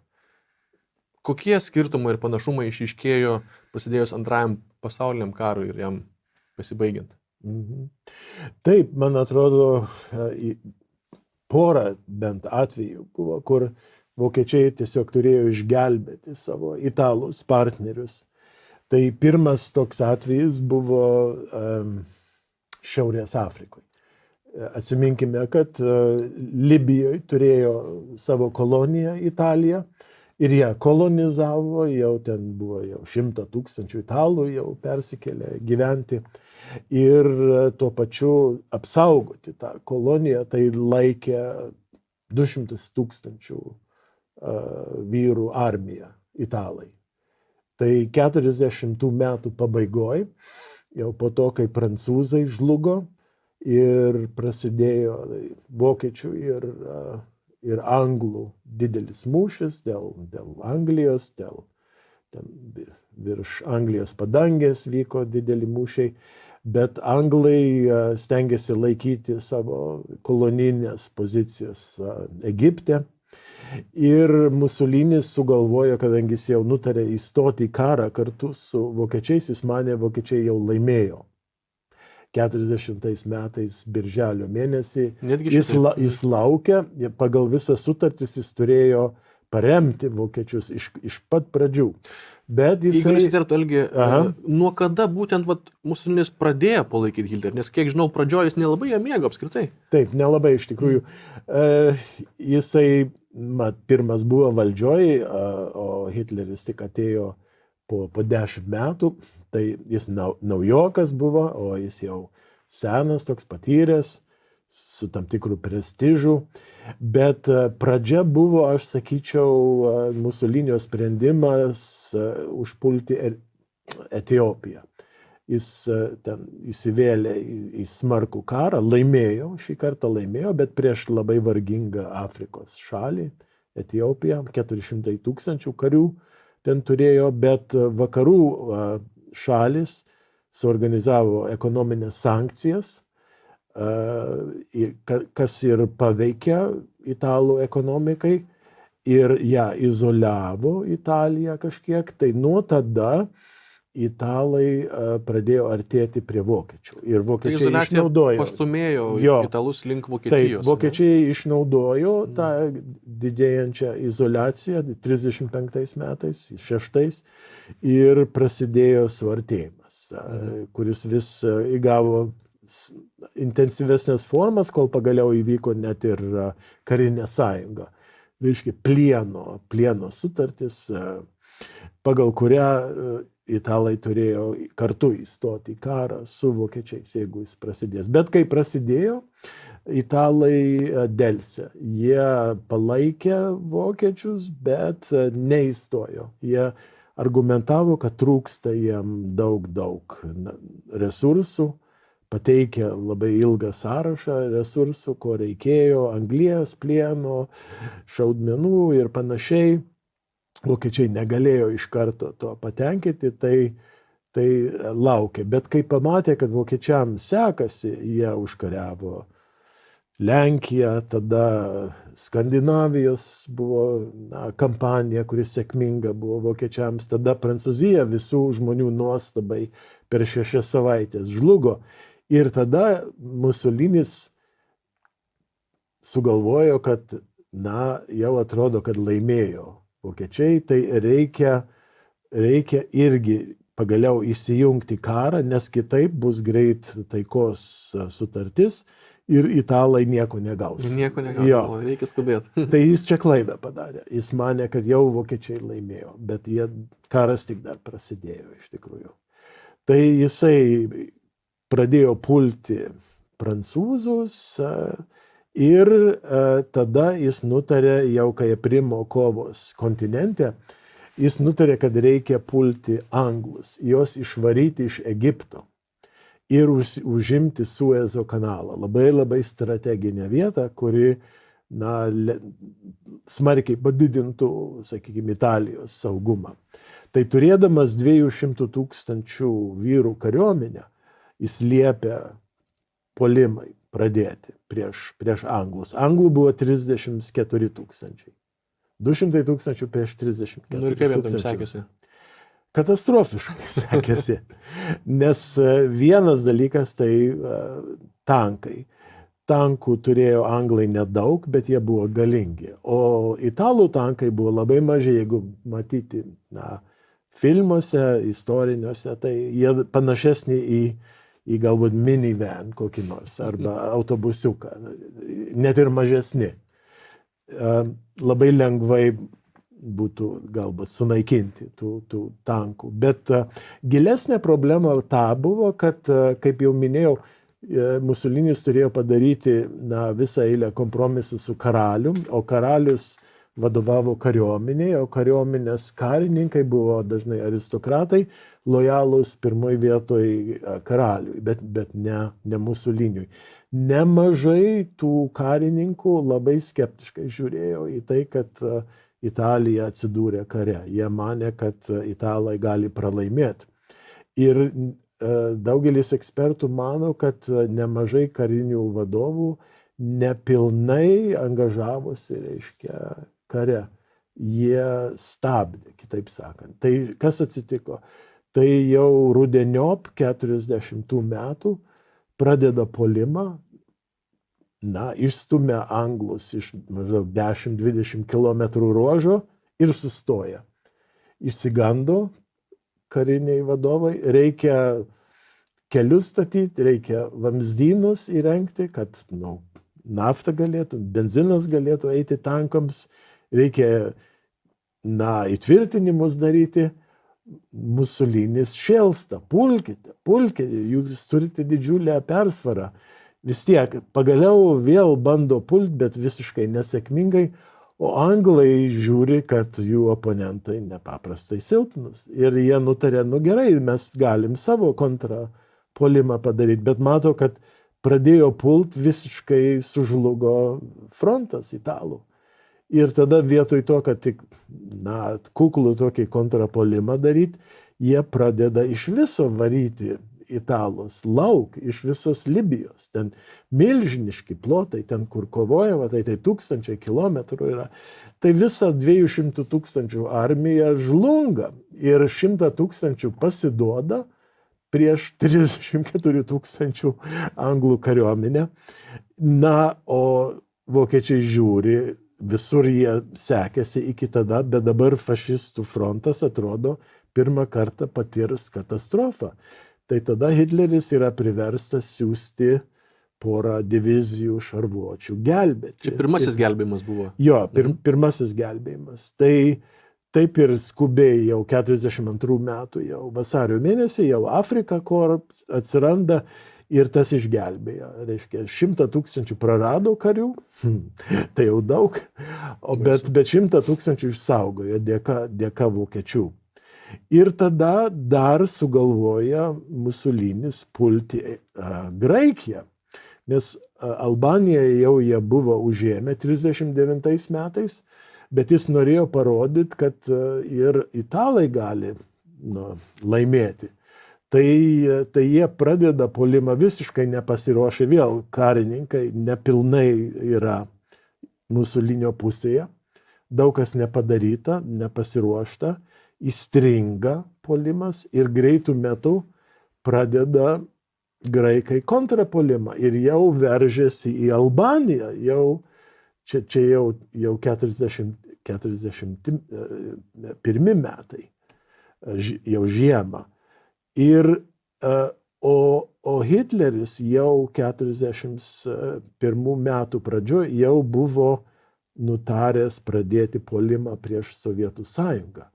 Kokie skirtumai ir panašumai išryškėjo prasidėjus Antrajam pasauliniam karui ir jam pasibaigiant? Taip, man atrodo, pora bent atvejų buvo, kur vokiečiai tiesiog turėjo išgelbėti savo italus partnerius. Tai pirmas toks atvejis buvo Šiaurės Afrikoje. Atsiminkime, kad Libijoje turėjo savo koloniją Italija ir ją kolonizavo, jau ten buvo 100 000 italų jau persikėlė gyventi. Ir tuo pačiu apsaugoti tą koloniją, tai laikė 200 000 vyrų armija italai. Tai 40 metų pabaigoje, jau po to, kai prancūzai žlugo, ir prasidėjo vokiečių ir anglų didelis mūšis dėl Anglijos, virš Anglijos padangės vyko dideli mūšiai, bet anglai stengiasi laikyti savo kolonijinės pozicijos Egipte. Ir Musolinis sugalvojo, kadangi jis jau nutarė įstoti į karą kartu su vokiečiais, jis manė, vokiečiai jau laimėjo. 40 metais birželio mėnesį jis laukia, pagal visą sutartis jis turėjo paremti vokiečius iš pat pradžių. Bet jisai... Jeigu įsitartų, Algi, nuo kada būtent Musolinis pradėjo palaikyti Hitlerį? Nes kiek žinau, pradžioje jis nelabai ją mėgo apskritai. Taip, nelabai iš tikrųjų. Jisai pirmas buvo valdžioj, o Hitleris tik atėjo po 10 metų. Tai jis naujokas buvo, o jis jau senas, toks patyręs, su tam tikrų prestižų. Bet pradžia buvo, aš sakyčiau, Musolinio sprendimas užpulti Etiopiją. Jis ten įsivėlė į smarkų karą, laimėjo, šį kartą laimėjo, bet prieš labai vargingą Afrikos šalį, Etiopiją, 400 000 karių ten turėjo, bet vakarų šalis suorganizavo ekonominės sankcijas, kas ir paveikė italų ekonomikai ir ją izoliavo Italiją kažkiek. Tai nuo tada italai pradėjo artėti prie vokiečių. Ir Tai vokiečiai izoliacija išnaudojo. pastumėjo Jo. italus link Taip, Vokietijos. vokiečiai išnaudojo tą didėjančią izoliaciją 35 metais, 6 ir prasidėjo suartėjimas, kuris vis įgavo intensyvesnės formas, kol pagaliau įvyko net ir karinė sąjunga. Reiškia, plieno sutartis, pagal kurią italai turėjo kartu įstoti į karą su vokiečiais, jeigu jis prasidės. Bet kai prasidėjo, italai delsė. Jie palaikė vokiečius, bet neįstojo. Jie argumentavo, kad trūksta jiem daug resursų, pateikė labai ilgą sąrašą resursų, ko reikėjo, anglies, plieno, šaudmenų ir panašiai. Vokiečiai negalėjo iš karto to patenkinti, tai laukė. Bet kai pamatė, kad vokiečiam sekasi, jie užkariavo Lenkiją, tada Skandinavijos buvo kampanija, kuris sėkminga buvo vokiečiams, tada Prancūzija visų žmonių nuostabai per 6 savaitės žlugo. Ir tada Musolinis sugalvojo, kad jau atrodo, kad laimėjo vokiečiai, tai reikia irgi pagaliau įsijungti karą, nes kitaip bus greit taikos sutartis ir italai nieko negaus. Nieko negaus, reikia skubėti. Tai jis čia klaidą padarė. Jis manė, kad jau vokiečiai laimėjo, bet karas tik dar prasidėjo iš tikrųjų. Tai jisai pradėjo pulti prancūzus ir tada jis nutarė, jau kai aprimo kovos kontinente, jis nutarė, kad reikia pulti anglus, juos išvaryti iš Egipto ir užimti Suezo kanalą. Labai strateginę vietą, kuri smarkiai padidintų, sakykime, Italijos saugumą. Tai turėdamas 200 000 vyrų kariuomenę, jis liepė puolimai pradėti prieš anglus. Anglų buvo 34 000. 200 000 prieš 34 000. Ir kaip jam sekėsi? Katastrofiškai sekėsi. Nes vienas dalykas tai tankai. Tankų turėjo anglai nedaug, bet jie buvo galingi. O italų tankai buvo labai maži, jeigu matyti filmuose, istoriniuose, tai jie panašesni į galbūt minivan kokį nors, arba autobusiuką, net ir mažesni. Labai lengvai būtų galbūt sunaikinti tų tankų. Bet gilesnė problema buvo, kad, kaip jau minėjau, Musolinis turėjo padaryti visą eilę kompromisų su karalium, o karalius vadovavo kariuomeniai, o kariuomenės karininkai buvo dažnai aristokratai, lojalūs pirmoje vietoje karaliui, bet ne Musoliniui. Nemažai tų karininkų labai skeptiškai žiūrėjo į tai, kad Italija atsidūrė kare. Jie manė, kad italai gali pralaimėti. Ir daugelis ekspertų mano, kad nemažai karinių vadovų nepilnai angažavosi, reiškia, kare. Jie stabdė, kitaip sakant. Tai kas atsitiko? Tai jau rudeniop 40 metų pradeda puolimą, išstumia anglus iš maždaug 10-20 kilometrų ruožo ir sustoja. Išsigando kariniai vadovai, reikia kelius statyti, reikia vamzdynus įrengti, kad nafta galėtų, benzinas galėtų eiti tankams, reikia įtvirtinimus daryti. Musolinis šėlsta, pulkite, jūs turite didžiulę persvarą. Vis tiek, pagaliau vėl bando pult, bet visiškai nesėkmingai, o anglai žiūri, kad jų oponentai nepaprastai silpnus. Ir jie nutarė, gerai, mes galim savo kontrapuolimą padaryti, bet mato, kad pradėjo pult, visiškai sužlugo frontas italų. Ir tada vietoj to, kad tik kuklų tokį kontrapuolimą daryti, jie pradeda iš viso varyti italus lauk iš visos Libijos. Ten milžiniški plotai, ten kur kovojama, tai 1000 kilometrų yra. Tai visa 200 000 armija žlunga ir 100 000 pasiduoda prieš 34 000 anglų kariuomenę. Na, o vokiečiai žiūri, visur jie sekėsi iki tada, bet dabar fašistų frontas atrodo pirmą kartą patirs katastrofą. Tai tada Hitleris yra priverstas siųsti porą divizijų šarvuočių gelbėti. Čia pirmasis gelbėjimas buvo. Jo, pirmasis gelbėjimas. Tai taip ir skubiai jau 42 metų, jau vasario mėnesį, jau Afrika Korps atsiranda ir tas išgelbėjo. Reiškia, 100 000 prarado karių, tai jau daug, bet 100 000 išsaugojo dėka vokiečių. Ir tada dar sugalvoja Musolinis pulti Graikiją, nes Albaniją jau jie buvo užėmę 39 metais, bet jis norėjo parodyti, kad ir italai gali laimėti. Tai jie pradeda puolimą visiškai nepasiruošę, vėl karininkai nepilnai yra Musolinio pusėje, daug kas nepadaryta, nepasiruošta, įstringa puolimas ir greitų metų pradeda graikai kontrapuolimą ir jau veržėsi į Albaniją, čia jau 41 metai, jau žiemą. Ir, o Hitleris jau 41 metų pradžioj jau buvo nutaręs pradėti puolimą prieš Sovietų sąjungą.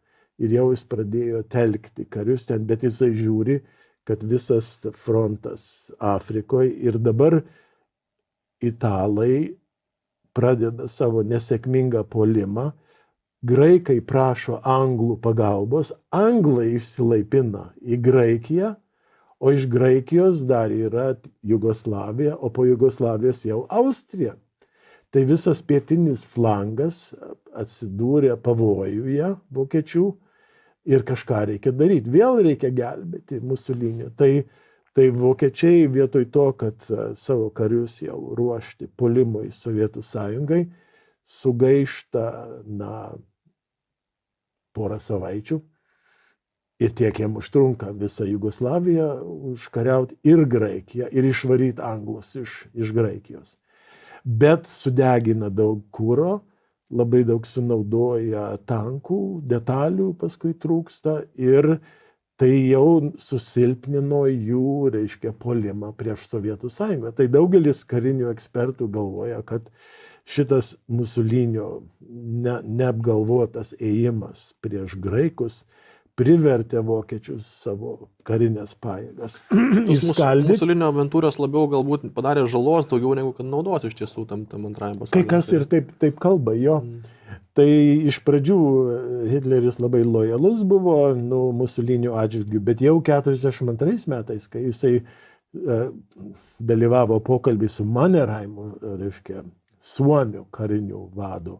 Ir jau jis pradėjo telkti karius ten, bet jisai žiūri, kad visas frontas Afrikoje ir dabar italai pradeda savo nesėkmingą puolimą, graikai prašo anglų pagalbos, anglai išsilaipina į Graikiją, o iš Graikijos dar yra Jugoslavija, o po Jugoslavijos jau Austrija. Tai visas pietinis flangas atsidūrė pavojuje vokiečių ir kažką reikia daryti. Vėl reikia gelbėti Musolinį. Tai vokiečiai vietoj to, kad savo karius jau ruošti puolimui Sovietų sąjungai, sugaišta porą savaičių ir tiek jiem užtrunka visą Jugoslaviją užkariauti ir Graikiją ir išvaryti anglus iš Graikijos. Bet sudegina daug kuro, labai daug sunaudoja tankų, detalių paskui trūksta ir tai jau susilpnino jų, reiškia, puolimą prieš Sovietų sąjungą. Tai daugelis karinių ekspertų galvoja, kad šitas Musolinio neapgalvotas ėjimas prieš graikus privertė vokiečius savo karinės pajėgas išskaldyti. Musolinio aventūros labiau galbūt padarė žalos daugiau negu kad naudos iš tiesų tam antrajam pasauliui. Kai kas ir taip kalba, jo. Tai iš pradžių Hitleris labai lojalus buvo Musolinio atžvilgiu, bet jau 42 metais, kai jisai dalyvavo pokalbį su Mannerheimu, reiškia, Suomių karinių vadų,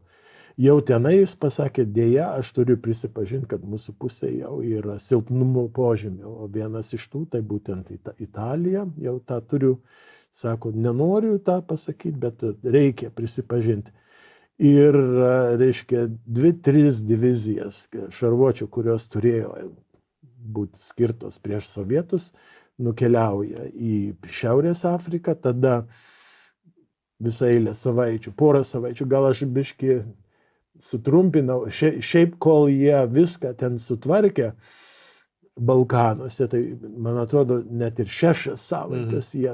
jau tenai jis pasakė, dėja, aš turiu prisipažinti, kad mūsų pusėje jau yra silpnumo požymių, o vienas iš tų, tai būtent Italija, jau tą turiu, sako, nenoriu tą pasakyti, bet reikia prisipažinti. Ir, reiškia, 2-3 divizijas šarvuočių, kurios turėjo būti skirtos prieš sovietus, nukeliauja į Šiaurės Afriką, tada visą eilę savaičių, porą savaičių, gal aš biškį sutrumpinau, šiaip kol jie viską ten sutvarkė Balkanuose, tai man atrodo net ir 6 savaitės jie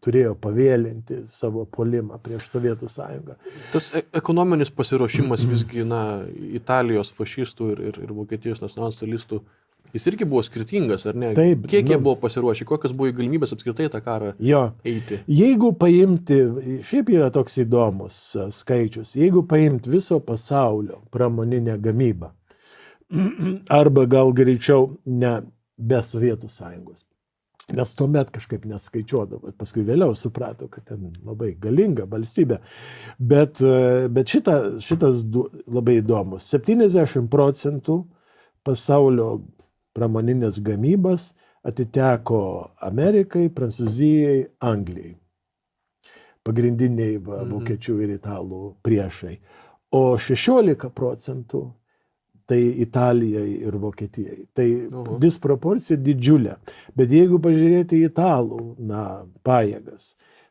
turėjo pavėlinti savo puolimą prieš Sovietų sąjungą. Tas ekonominis pasiruošimas visgi, Italijos fašistų ir Vokietijos nacionalsocialistų, jis irgi buvo skirtingas, ar ne? Taip, kiek jie buvo pasiruošę, kokios buvo galimybės apskritai tą karą eiti? Jeigu paimti, šiaip yra toks įdomus skaičius, jeigu paimti viso pasaulio pramoninę gamybą, arba gal greičiau ne be Sovietų sąjungos, nes tuomet kažkaip neskaičiuodavo, paskui vėliau suprato, kad ten labai galinga valstybė, bet šitas labai įdomus. 70% pasaulio pramoninės gamybos atiteko Amerikai, Prancūzijai, Anglijai. Pagrindiniai vokiečių ir italų priešai. O 16% tai Italijai ir Vokietijai. Tai disproporcija didžiulė. Bet jeigu pažiūrėti italų pajėgas,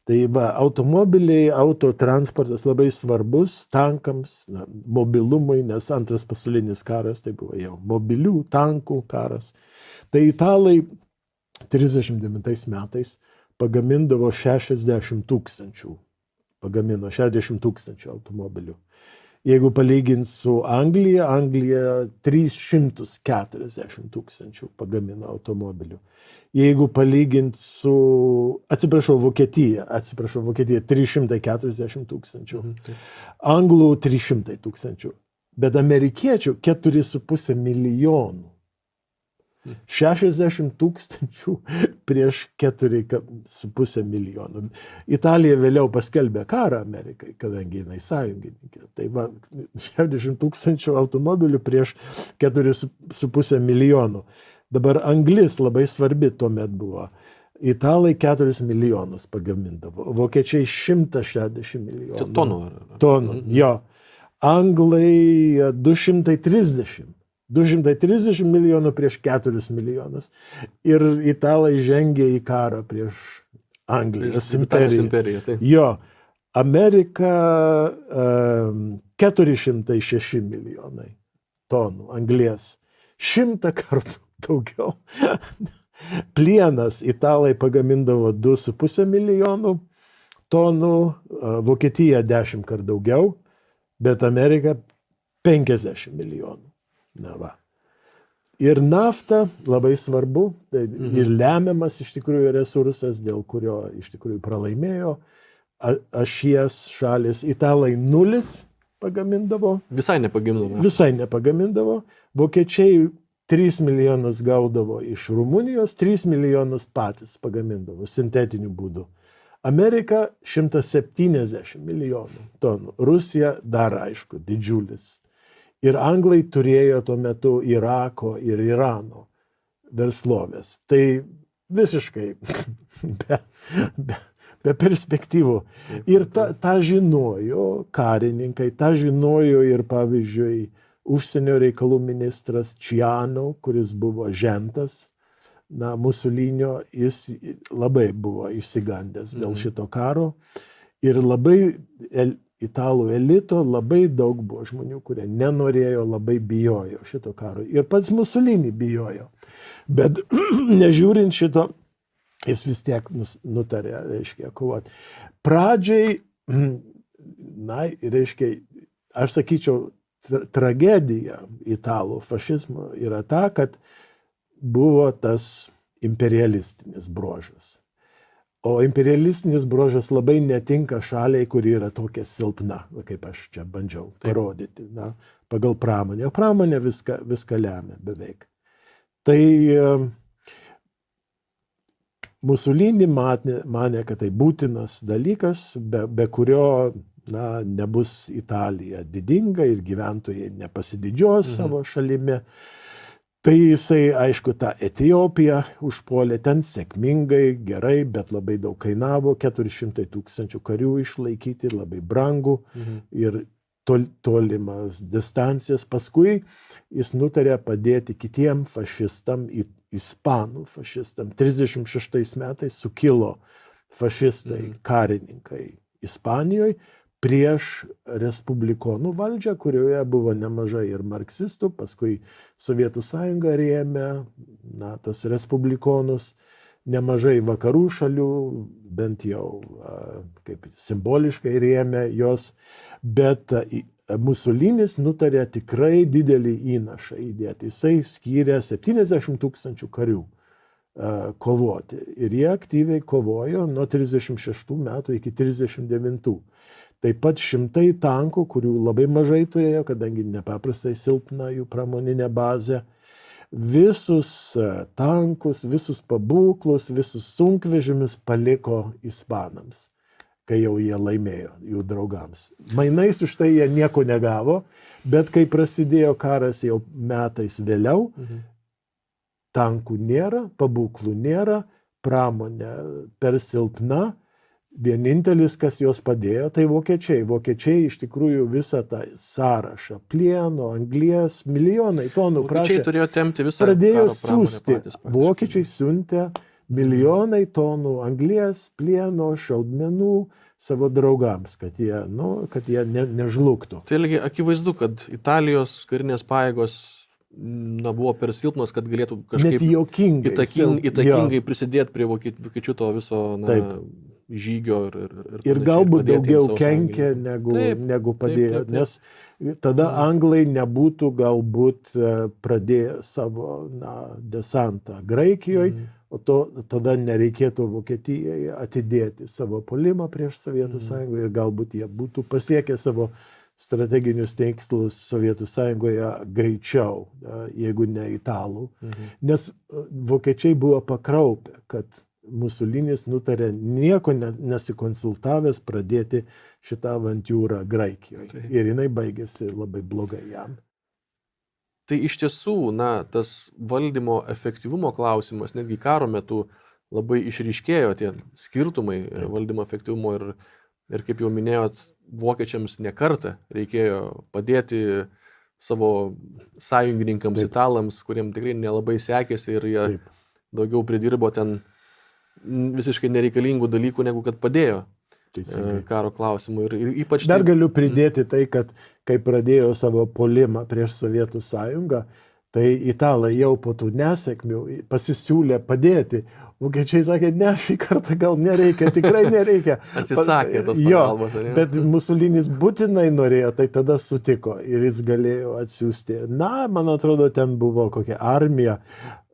tai automobiliai, autotransportas labai svarbus tankams, mobilumui, nes antras pasaulinis karas tai buvo jau mobilių tankų karas. Tai italai 39 metais pagamindavo 60 000. Pagamino 60 000 automobilių. Jeigu palygint su Anglija, 340 000 pagamino automobilių. Jeigu palygint su, Vokietija 340 000. Anglų 300 000. Bet amerikiečių 4,5 milijonų. 60 000 prieš 4,5 milijonų. Italija vėliau paskelbė karą Amerikai, kadangi jinai sąjungininkė. Tai 60 000 automobilių prieš 4,5 milijonų. Dabar anglis labai svarbi tuomet buvo. Italai 4 milijonus pagamindavo, vokiečiai 160 milijonų. Čia tonų ar? Tonų, jo. Anglai 230 milijonų prieš 4 milijonus. Ir italai žengė į karą prieš Anglijos imperiją. Tai. Jo. Amerika 406 milijonai tonų anglies. 100 kartų daugiau. Plienas italai pagamindavo 2,5 milijonų tonų, Vokietija 10 kartų daugiau, bet Amerika 50 milijonų. Ir nafta labai svarbu, ir lemiamas iš tikrųjų resursas, dėl kurio iš tikrųjų pralaimėjo ašies šalis. Italai 0 pagamindavo. Visai nepagamindavo. Vokiečiai 3 milijonus gaudavo iš Rumunijos, 3 milijonus patys pagamindavo sintetiniu būdu. Amerika 170 milijonų tonų. Rusija dar aišku didžiulis. Ir anglai turėjo tuo metu Irako ir Irano verslovės. Tai visiškai be perspektyvų. Ir tą žinojo karininkai, tą žinojo ir pavyzdžiui užsienio reikalų ministras Ciano, kuris buvo žentas Musolinio, jis labai buvo išsigandęs dėl šito karo. Ir labai italų elito labai daug buvo žmonių, kurie nenorėjo, labai bijojo šito karo. Ir pats Musolinį bijojo. Bet nežiūrint šito, jis vis tiek nutarė, kovoti. Pradžiai, aš sakyčiau, tragedija italų fašizmo yra ta, kad buvo tas imperialistinis bruožas. O imperialistinis bruožas labai netinka šaliai, kuri yra tokia silpna, kaip aš čia bandžiau parodyti, pagal pramonę. O pramonė viską lemia beveik. Tai Musolinį manė, kad tai būtinas dalykas, be kurio nebus Italija didinga ir gyventojai nepasididžios savo šalimi. Tai jisai, aišku, tą Etiopiją užpuolė ten sėkmingai, gerai, bet labai daug kainavo, 400 000 karių išlaikyti, labai brangų ir tolimas distancijas. Paskui jis nutarė padėti kitiem fašistam, ispanų fašistam. 36 metais sukilo fašistai, karininkai Ispanijoje prieš respublikonų valdžią, kurioje buvo nemažai ir marksistų, paskui Sovietų sąjunga rėmė tas respublikonus, nemažai vakarų šalių, bent jau kaip simboliškai rėmė jos, bet Musolinis nutarė tikrai didelį įnašą įdėti. Jisai skyrė 70 000 karių kovoti ir jie aktyviai kovojo nuo 36 metų iki 39. Taip pat 100 tankų, kurių labai mažai turėjo, kadangi nepaprastai silpna jų pramoninė bazė. Visus tankus, visus pabūklus, visus sunkvežimius paliko ispanams, kai jau jie laimėjo jų draugams. Mainais už tai jie nieko negavo, bet kai prasidėjo karas jau metais vėliau, tankų nėra, pabūklų nėra, pramonė per silpna. Vienintelis, kas jos padėjo, tai vokiečiai. Vokiečiai iš tikrųjų visą tą sąrašą plieno, anglies, milijonai tonų Vokiečiai turėjo tempti visą pradėjo karo pramonę siųsti. patys praktiškai. Vokiečiai siuntė milijonai tonų anglies, plieno, šaudmenų savo draugams, kad jie nežlugtų. Tai ilgi akivaizdu, kad Italijos karinės pajėgos buvo per silpnos, kad galėtų kažkaip Net juokingai, įtakingai prisidėti prie vokiečių to viso žygio ir galbūt daugiau kenkė negu padėjo, taip. nes tada anglai nebūtų galbūt pradėję savo desantą Graikijoje, o tada nereikėtų Vokietijai atidėti savo puolimą prieš Sovietų sąjungą ir galbūt jie būtų pasiekę savo strateginius tikslus Sovietų sąjungoje greičiau, jeigu ne italų. Nes vokiečiai buvo pakraupę, kad Musolinis nutarė nieko nesikonsultavęs pradėti šitą avantiūrą Graikijoje. Ir jinai baigėsi labai blogai jam. Tai iš tiesų, tas valdymo efektyvumo klausimas, netgi karo metu labai išryškėjo tie skirtumai valdymo efektyvumo ir kaip jau minėjot, vokiečiams ne kartą reikėjo padėti savo sąjungininkams italams, kuriem tikrai nelabai sekėsi ir jie daugiau pridirbo ten visiškai nereikalingų dalykų, negu kad padėjo karo klausimų. Ir ypač dar galiu pridėti tai, kad kai pradėjo savo puolimą prieš Sovietų sąjungą, tai italai jau po tų nesėkmių pasisiūlė padėti. Vokiečiai sakė, ne, šį kartą gal nereikia, tikrai nereikia. Atsisakė tos pagalbos. Bet Musolinis būtinai norėjo, tai tada sutiko ir jis galėjo atsiųsti. Man atrodo, ten buvo kokia armija,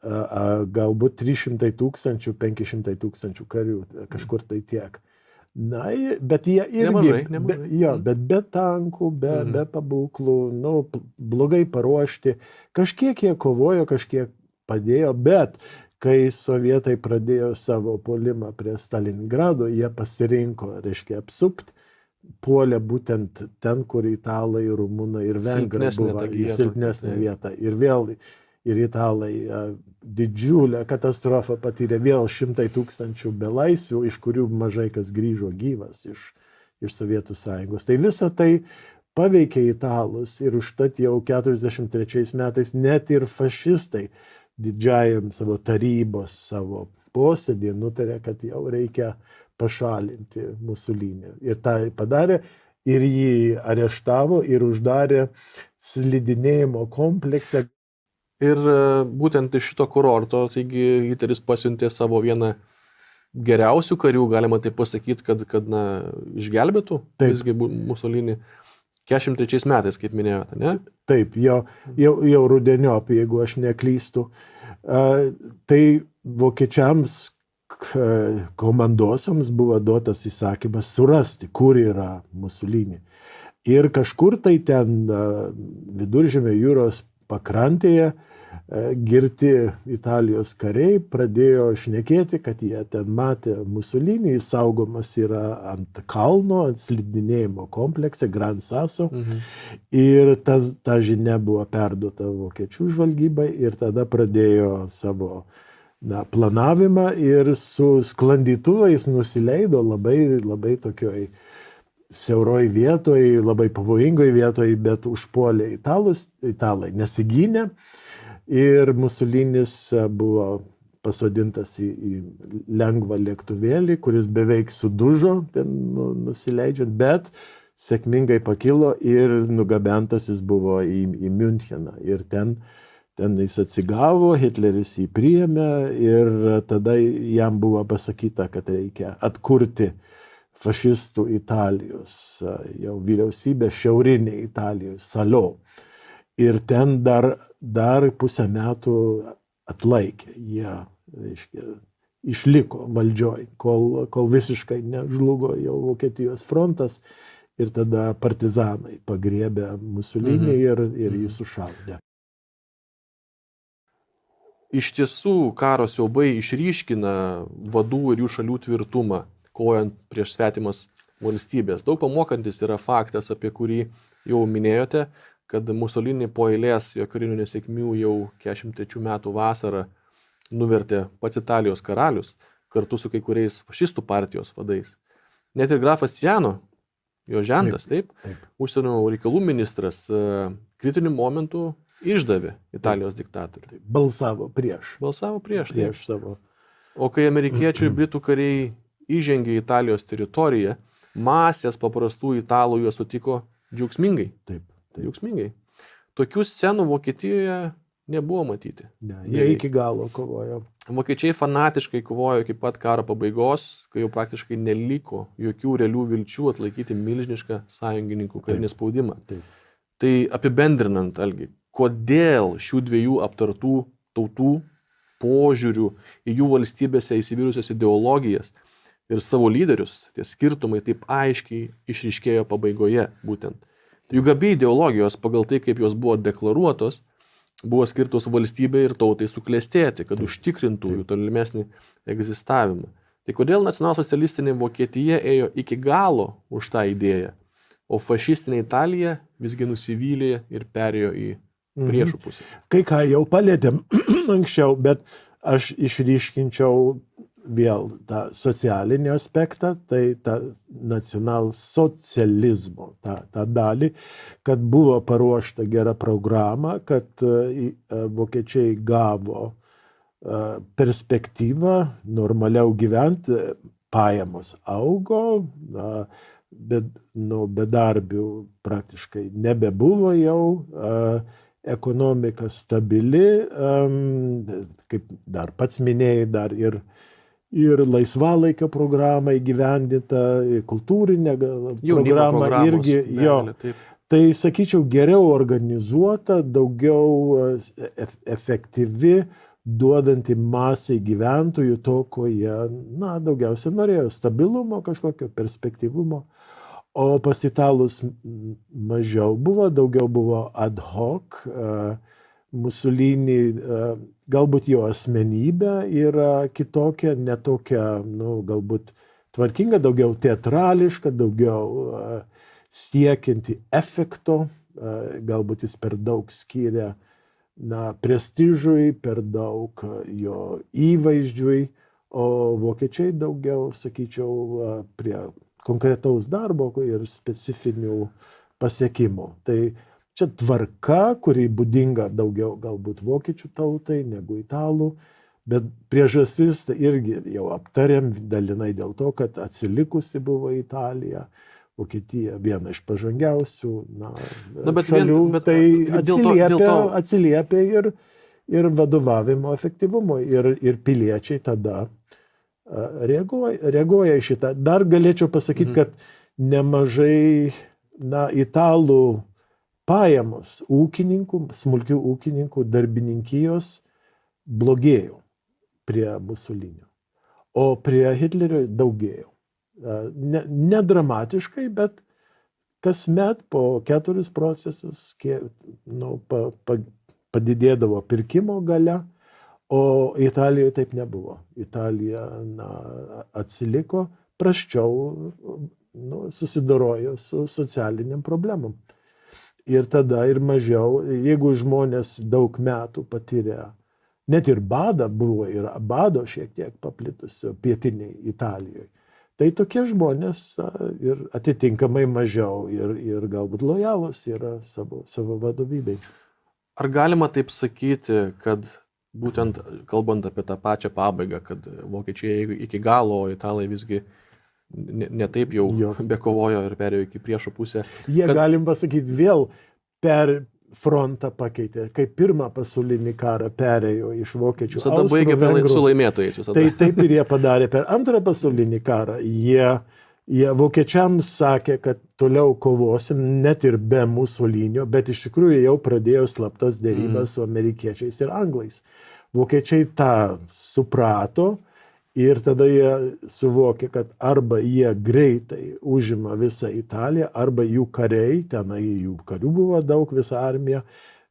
galbūt 300 000, 500 000 karių, kažkur tai tiek. Bet jie irgi, nemažai. Bet be tankų, be pabūklų, blogai paruošti. Kažkiek jie kovojo, kažkiek padėjo, bet kai sovietai pradėjo savo puolimą prie Stalingrado, jie pasirinko, apsupti, puolė būtent ten, kur italai, rumunai ir vengrai buvo, į silpnesnę vietą. Ir vėl ir italai didžiulę katastrofą patyrė, vėl 100 000 belaisvių, iš kurių mažai kas grįžo gyvas iš Sovietų sąjungos. Tai visa tai paveikė italus ir užtat jau 43 metais net ir fašistai didžiajam savo tarybos, savo posėdį nutarė, kad jau reikia pašalinti Musolinį. Ir tą padarė ir jį areštavo ir uždarė slidinėjimo komplekse. Ir būtent iš šito kurorto, taigi Hitleris pasiuntė savo vieną geriausių karių, galima taip pasakyti, kad išgelbėtų visgi Musolinį 43 metais, kaip minėjote, ne? Taip, jau rudeniop, jeigu aš neklystu. Tai vokiečiams komandosams buvo duotas įsakymas surasti, kur yra Musolinį. Ir kažkur tai ten Viduržemio jūros pakrantėje girti Italijos kariai pradėjo šnekėti, kad jie ten matė Musolinį, jis saugomas yra ant kalno, ant slidinėjimo komplekse Gran Sasso. Ir ta žinia buvo perduota vokiečių žvalgybai ir tada pradėjo savo planavimą ir su sklandytuvais nusileido labai tokioj siauroj vietoj, labai pavojingoj vietoj, bet užpuolė italai nesigynė ir Musolinis buvo pasodintas į lengvą lėktuvėlį, kuris beveik sudužo ten nusileidžiant, bet sėkmingai pakilo ir nugabentas jis buvo į Müncheną. Ir ten jis atsigavo, Hitleris jį priėmė ir tada jam buvo pasakyta, kad reikia atkurti fašistų Italijos jau vyriausybė šiaurinė Italijos, Salò. Ir ten dar pusę metų atlaikė. Jie išliko valdžioj, kol visiškai nežlugo jau Vokietijos frontas ir tada partizanai pagriebė Musolinį ir jį sušaudė. Iš tiesų, karo siaubai išryškina vadų ir jų šalių tvirtumą, kovojant prieš svetimas valstybės. Daug pamokantis yra faktas, apie kurį jau minėjote, kad Musolinį po eilės jo karinių nesėkmių jau 43 metų vasarą nuvertė pats Italijos karalius kartu su kai kuriais fašistų partijos vadais. Net ir grafas Ciano, jo žentas, taip, užsienio reikalų ministras kritiniu momentu išdavė Italijos diktatorių. Balsavo prieš. Balsavo prieš savo. O kai amerikiečių ir britų kariai įžengė į Italijos teritoriją, masės paprastų italų juos sutiko džiaugsmingai. Taip. Džiaugsmingai. Tokių scenų Vokietijoje nebuvo matyti. Ne, jie iki galo kovojo. Vokiečiai fanatiškai kovojo iki pat karo pabaigos, kai jau praktiškai neliko jokių realių vilčių atlaikyti milžinišką sąjungininkų karinį spaudimą. Taip. Tai apibendrinant, Algi, kodėl šių dviejų aptartų tautų požiūrių į jų valstybėse įsivyrusias ideologijas ir savo lyderius, tie skirtumai taip aiškiai išryškėjo pabaigoje būtent. Juk abi ideologijos pagal tai, kaip jos buvo deklaruotos, buvo skirtos valstybei ir tautai suklestėti, kad užtikrintų jų tolimesnį egzistavimą. Tai kodėl nacionalsocialistinė Vokietija ėjo iki galo už tą idėją, o fašistinė Italija visgi nusivylė ir perėjo į priešų pusę? Kai ką jau palėtėm anksčiau, bet aš išryškinčiau vėl tą socialinį aspektą, tai tą nacionalsocializmo, tą dalį, kad buvo paruošta gera programa, kad vokiečiai gavo perspektyvą normaliau gyventi, pajamos augo, bet bedarbių praktiškai nebebuvo jau, ekonomika stabili, kaip dar pats minėjai, dar ir laisvalaikio programą įgyvendinta, kultūrinė programa irgi. Tai, sakyčiau, geriau organizuota, daugiau efektyvi, duodanti masai gyventojų to, ko jie, daugiausia norėjo, stabilumo, kažkokio perspektyvumo. O pas italus mažiau buvo, daugiau buvo ad hoc, Mussolini, galbūt jo asmenybė yra kitokia, netokia, galbūt tvarkinga, daugiau teatrališka, daugiau siekianti efekto, galbūt jis per daug skyrė prestižui, per daug jo įvaizdžiui, o vokiečiai daugiau, sakyčiau, prie konkretaus darbo ir specifinių pasiekimų. Tai čia tvarka, kuri būdinga daugiau galbūt vokiečių tautai negu italų, bet priežastis irgi jau aptarėm dalinai dėl to, kad atsilikusi buvo Italija, Vokietija viena iš pažangiausių šalių, tai atsiliepia ir vadovavimo efektyvumo ir piliečiai tada reaguoja į šitą. Dar galėčiau pasakyti, kad nemažai italų pajamos ūkininkų, smulkių ūkininkų, darbininkijos blogėjo prie Musolinio, o prie Hitlerio daugėjo. Ne dramatiškai, bet kasmet po 4% padidėdavo pirkimo galia, o Italijoje taip nebuvo. Italija atsiliko, prasčiau susidorojo su socialiniam problemom. Ir tada ir mažiau, jeigu žmonės daug metų patyrė, net ir badą buvo, ir bado šiek tiek paplitusio pietiniai Italijoje, tai tokie žmonės ir atitinkamai mažiau ir galbūt lojalūs yra savo vadovybei. Ar galima taip sakyti, kad būtent kalbant apie tą pačią pabaigą, kad vokiečiai iki galo, o italai visgi ne taip jau bekovojo ir perėjo iki priešo pusę. Jie, galim pasakyti, vėl per frontą pakeitė, kai pirmą pasaulinį karą perėjo iš vokiečių. Visada baigė su laimėtojais. Tai taip ir jie padarė per antrą pasaulinį karą. Jie vokiečiams sakė, kad toliau kovosim net ir be Musolinio, bet iš tikrųjų jau pradėjo slaptas derybas su amerikiečiais ir anglais. Vokiečiai tą suprato ir tada jie suvokė, kad arba jie greitai užima visą Italiją, arba jų kariai, tenai jų karių buvo daug, visa armija,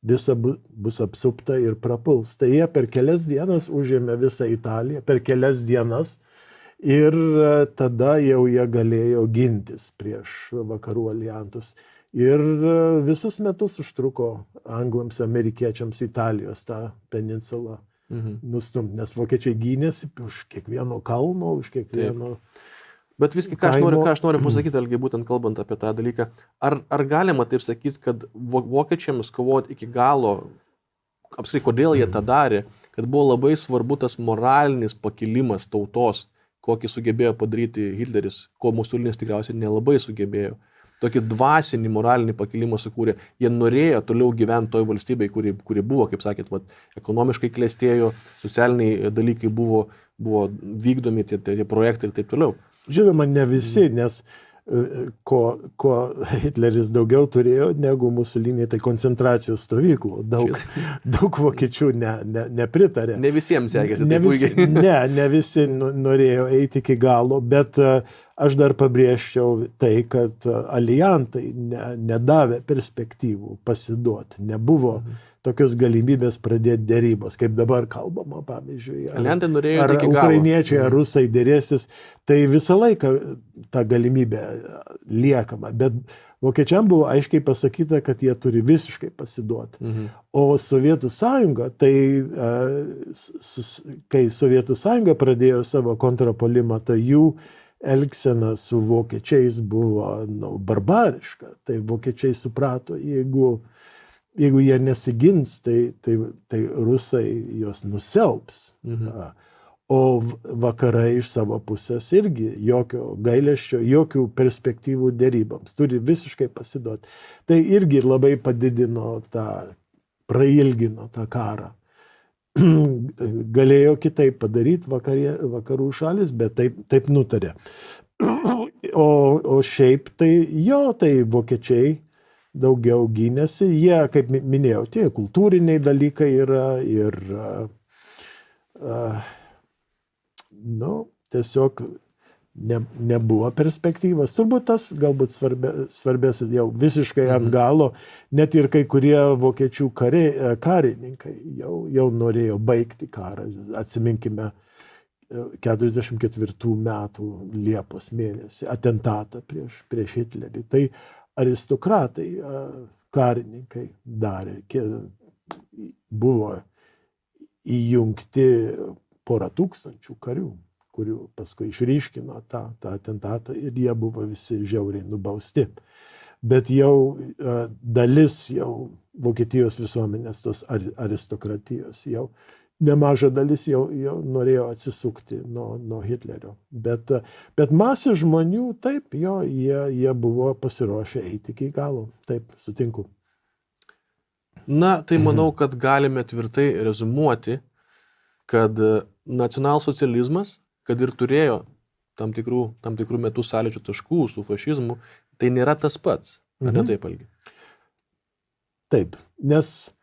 visa bus apsupta ir prapuls. Tai jie per kelias dienas užėmė visą Italiją, per kelias dienas, ir tada jau jie galėjo gintis prieš vakarų aliantus. Ir visus metus užtruko anglams, amerikiečiams Italijos tą peninsulą nustumti, nes vokiečiai gynėsi už kiekvieno kalno, už kiekvieno... Bet visgi, ką aš noriu pasakyti, Algi, būtent kalbant apie tą dalyką, ar galima taip sakyti, kad vokiečiams kovoti iki galo, apskritai, kodėl jie tą darė, kad buvo labai svarbu tas moralinis pakilimas tautos, kokį sugebėjo padaryti Hitleris, ko Musolinis tikriausiai nelabai sugebėjo. Tokį dvasinį, moralinį pakilimą sukūrė. Jie norėjo toliau gyventi toj valstybėje, kuri buvo, kaip sakėt, ekonomiškai klestėjo, socialiniai dalykai buvo vykdomi, tie projektai ir taip toliau. Žinoma, ne visi, nes ko Hitleris daugiau turėjo negu Musolinį, tai koncentracijos stovyklų. Daug vokiečių nepritarė. Ne visiems sekėsi taip puikiai. Ne visi norėjo eiti iki galo, bet aš dar pabrėžčiau tai, kad alijantai nedavė perspektyvų pasiduoti. Nebuvo tokios galimybės pradėti dėrybos, kaip dabar kalbama, pavyzdžiui. Ar ukrainiečiai, ar rusai dėrėsis, tai visą laiką ta galimybė liekama. Bet vokiečiam buvo aiškiai pasakyta, kad jie turi visiškai pasiduoti. O Sovietų sąjunga, tai kai Sovietų sąjunga pradėjo savo kontrapuolimą, tai jų elgsena su vokiečiais buvo barbariška. Tai vokiečiai suprato, jeigu jie nesigins, tai rusai juos nusiaubs. O vakarai iš savo pusės irgi jokio gailesčio, jokių perspektyvų dėryboms. Turi visiškai pasiduoti. Tai irgi labai padidino prailgino tą karą. Galėjo kitaip padaryti vakarų šalis, bet taip nutarė. O šiaip tai vokiečiai daugiau gynėsi. Jie, kaip minėjau, tie kultūriniai dalykai yra ir tiesiog nebuvo perspektyvos. Turbūt tas galbūt svarbės jau visiškai ant galo, net ir kai kurie vokiečių karininkai jau norėjo baigti karą. Atsiminkime 44 metų Liepos mėnesį atentatą prieš Hitlerį. Tai aristokratai, karininkai darė, buvo įjungti 100,000 karių, kurių paskui išryškino tą atentatą ir jie buvo visi žiauriai nubausti. Bet jau dalis Vokietijos visuomenės, tos aristokratijos, nemaža dalis jau norėjo atsisukti nuo Hitlerio. Bet masė žmonių, taip, jie buvo pasiruošę eiti iki galo. Taip, sutinku. Na, tai manau, kad galime tvirtai rezumuoti, kad nacionalsocializmas, kad ir turėjo tam tikrų metų sąlyčio taškų su fašizmu, tai nėra tas pats. Ar ne taip, Algi? Taip, nes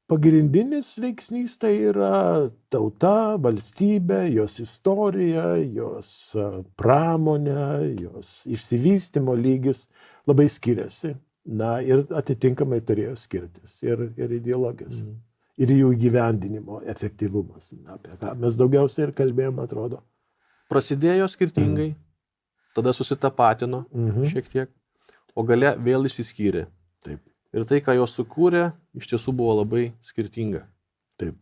pagrindinis veiksnys tai yra tauta, valstybė, jos istorija, jos pramonė, jos išsivystymo lygis labai skiriasi. Na ir atitinkamai turėjo skirtis ir ideologijos. Ir jų įgyvendinimo efektyvumas. Apie ką mes daugiausiai ir kalbėjom, atrodo. Prasidėjo skirtingai, tada susitapatino šiek tiek, o gale vėl išsiskyrė. Taip. Ir tai, ką jos sukūrė, iš tiesų buvo labai skirtinga. Taip.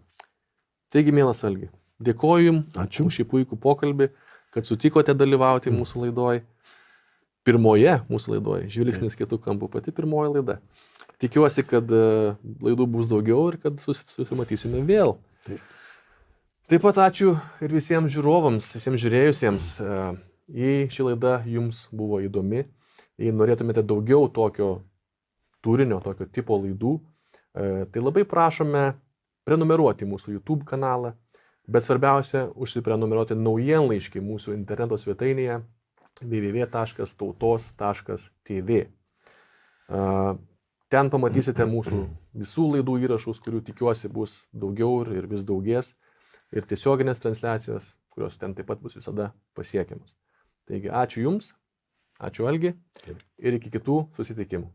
Taigi, mielas Algi, dėkoju Jums už šį puikų pokalbį, kad sutikote dalyvauti mūsų laidoj. Pirmoje mūsų laidoje, Žvilgsnis kitų kampų, pati pirmoji laida. Tikiuosi, kad laidų bus daugiau ir kad susimatysime vėl. Taip pat ačiū ir visiems žiūrovams, visiems žiūrėjusiems. Jei ši laida jums buvo įdomi, jei norėtumėte daugiau tokio turinio, tokio tipo laidų, tai labai prašome prenumeruoti mūsų YouTube kanalą, bet svarbiausia, užsiprenumeruoti naujienlaiškį mūsų interneto svetainėje www.tautos.tv. Ten pamatysite mūsų visų laidų įrašus, kurių tikiuosi bus daugiau ir vis daugės, ir tiesioginės transliacijos, kurios ten taip pat bus visada pasiekiamos. Taigi, ačiū Jums, ačiū Algi ir iki kitų susitikimų.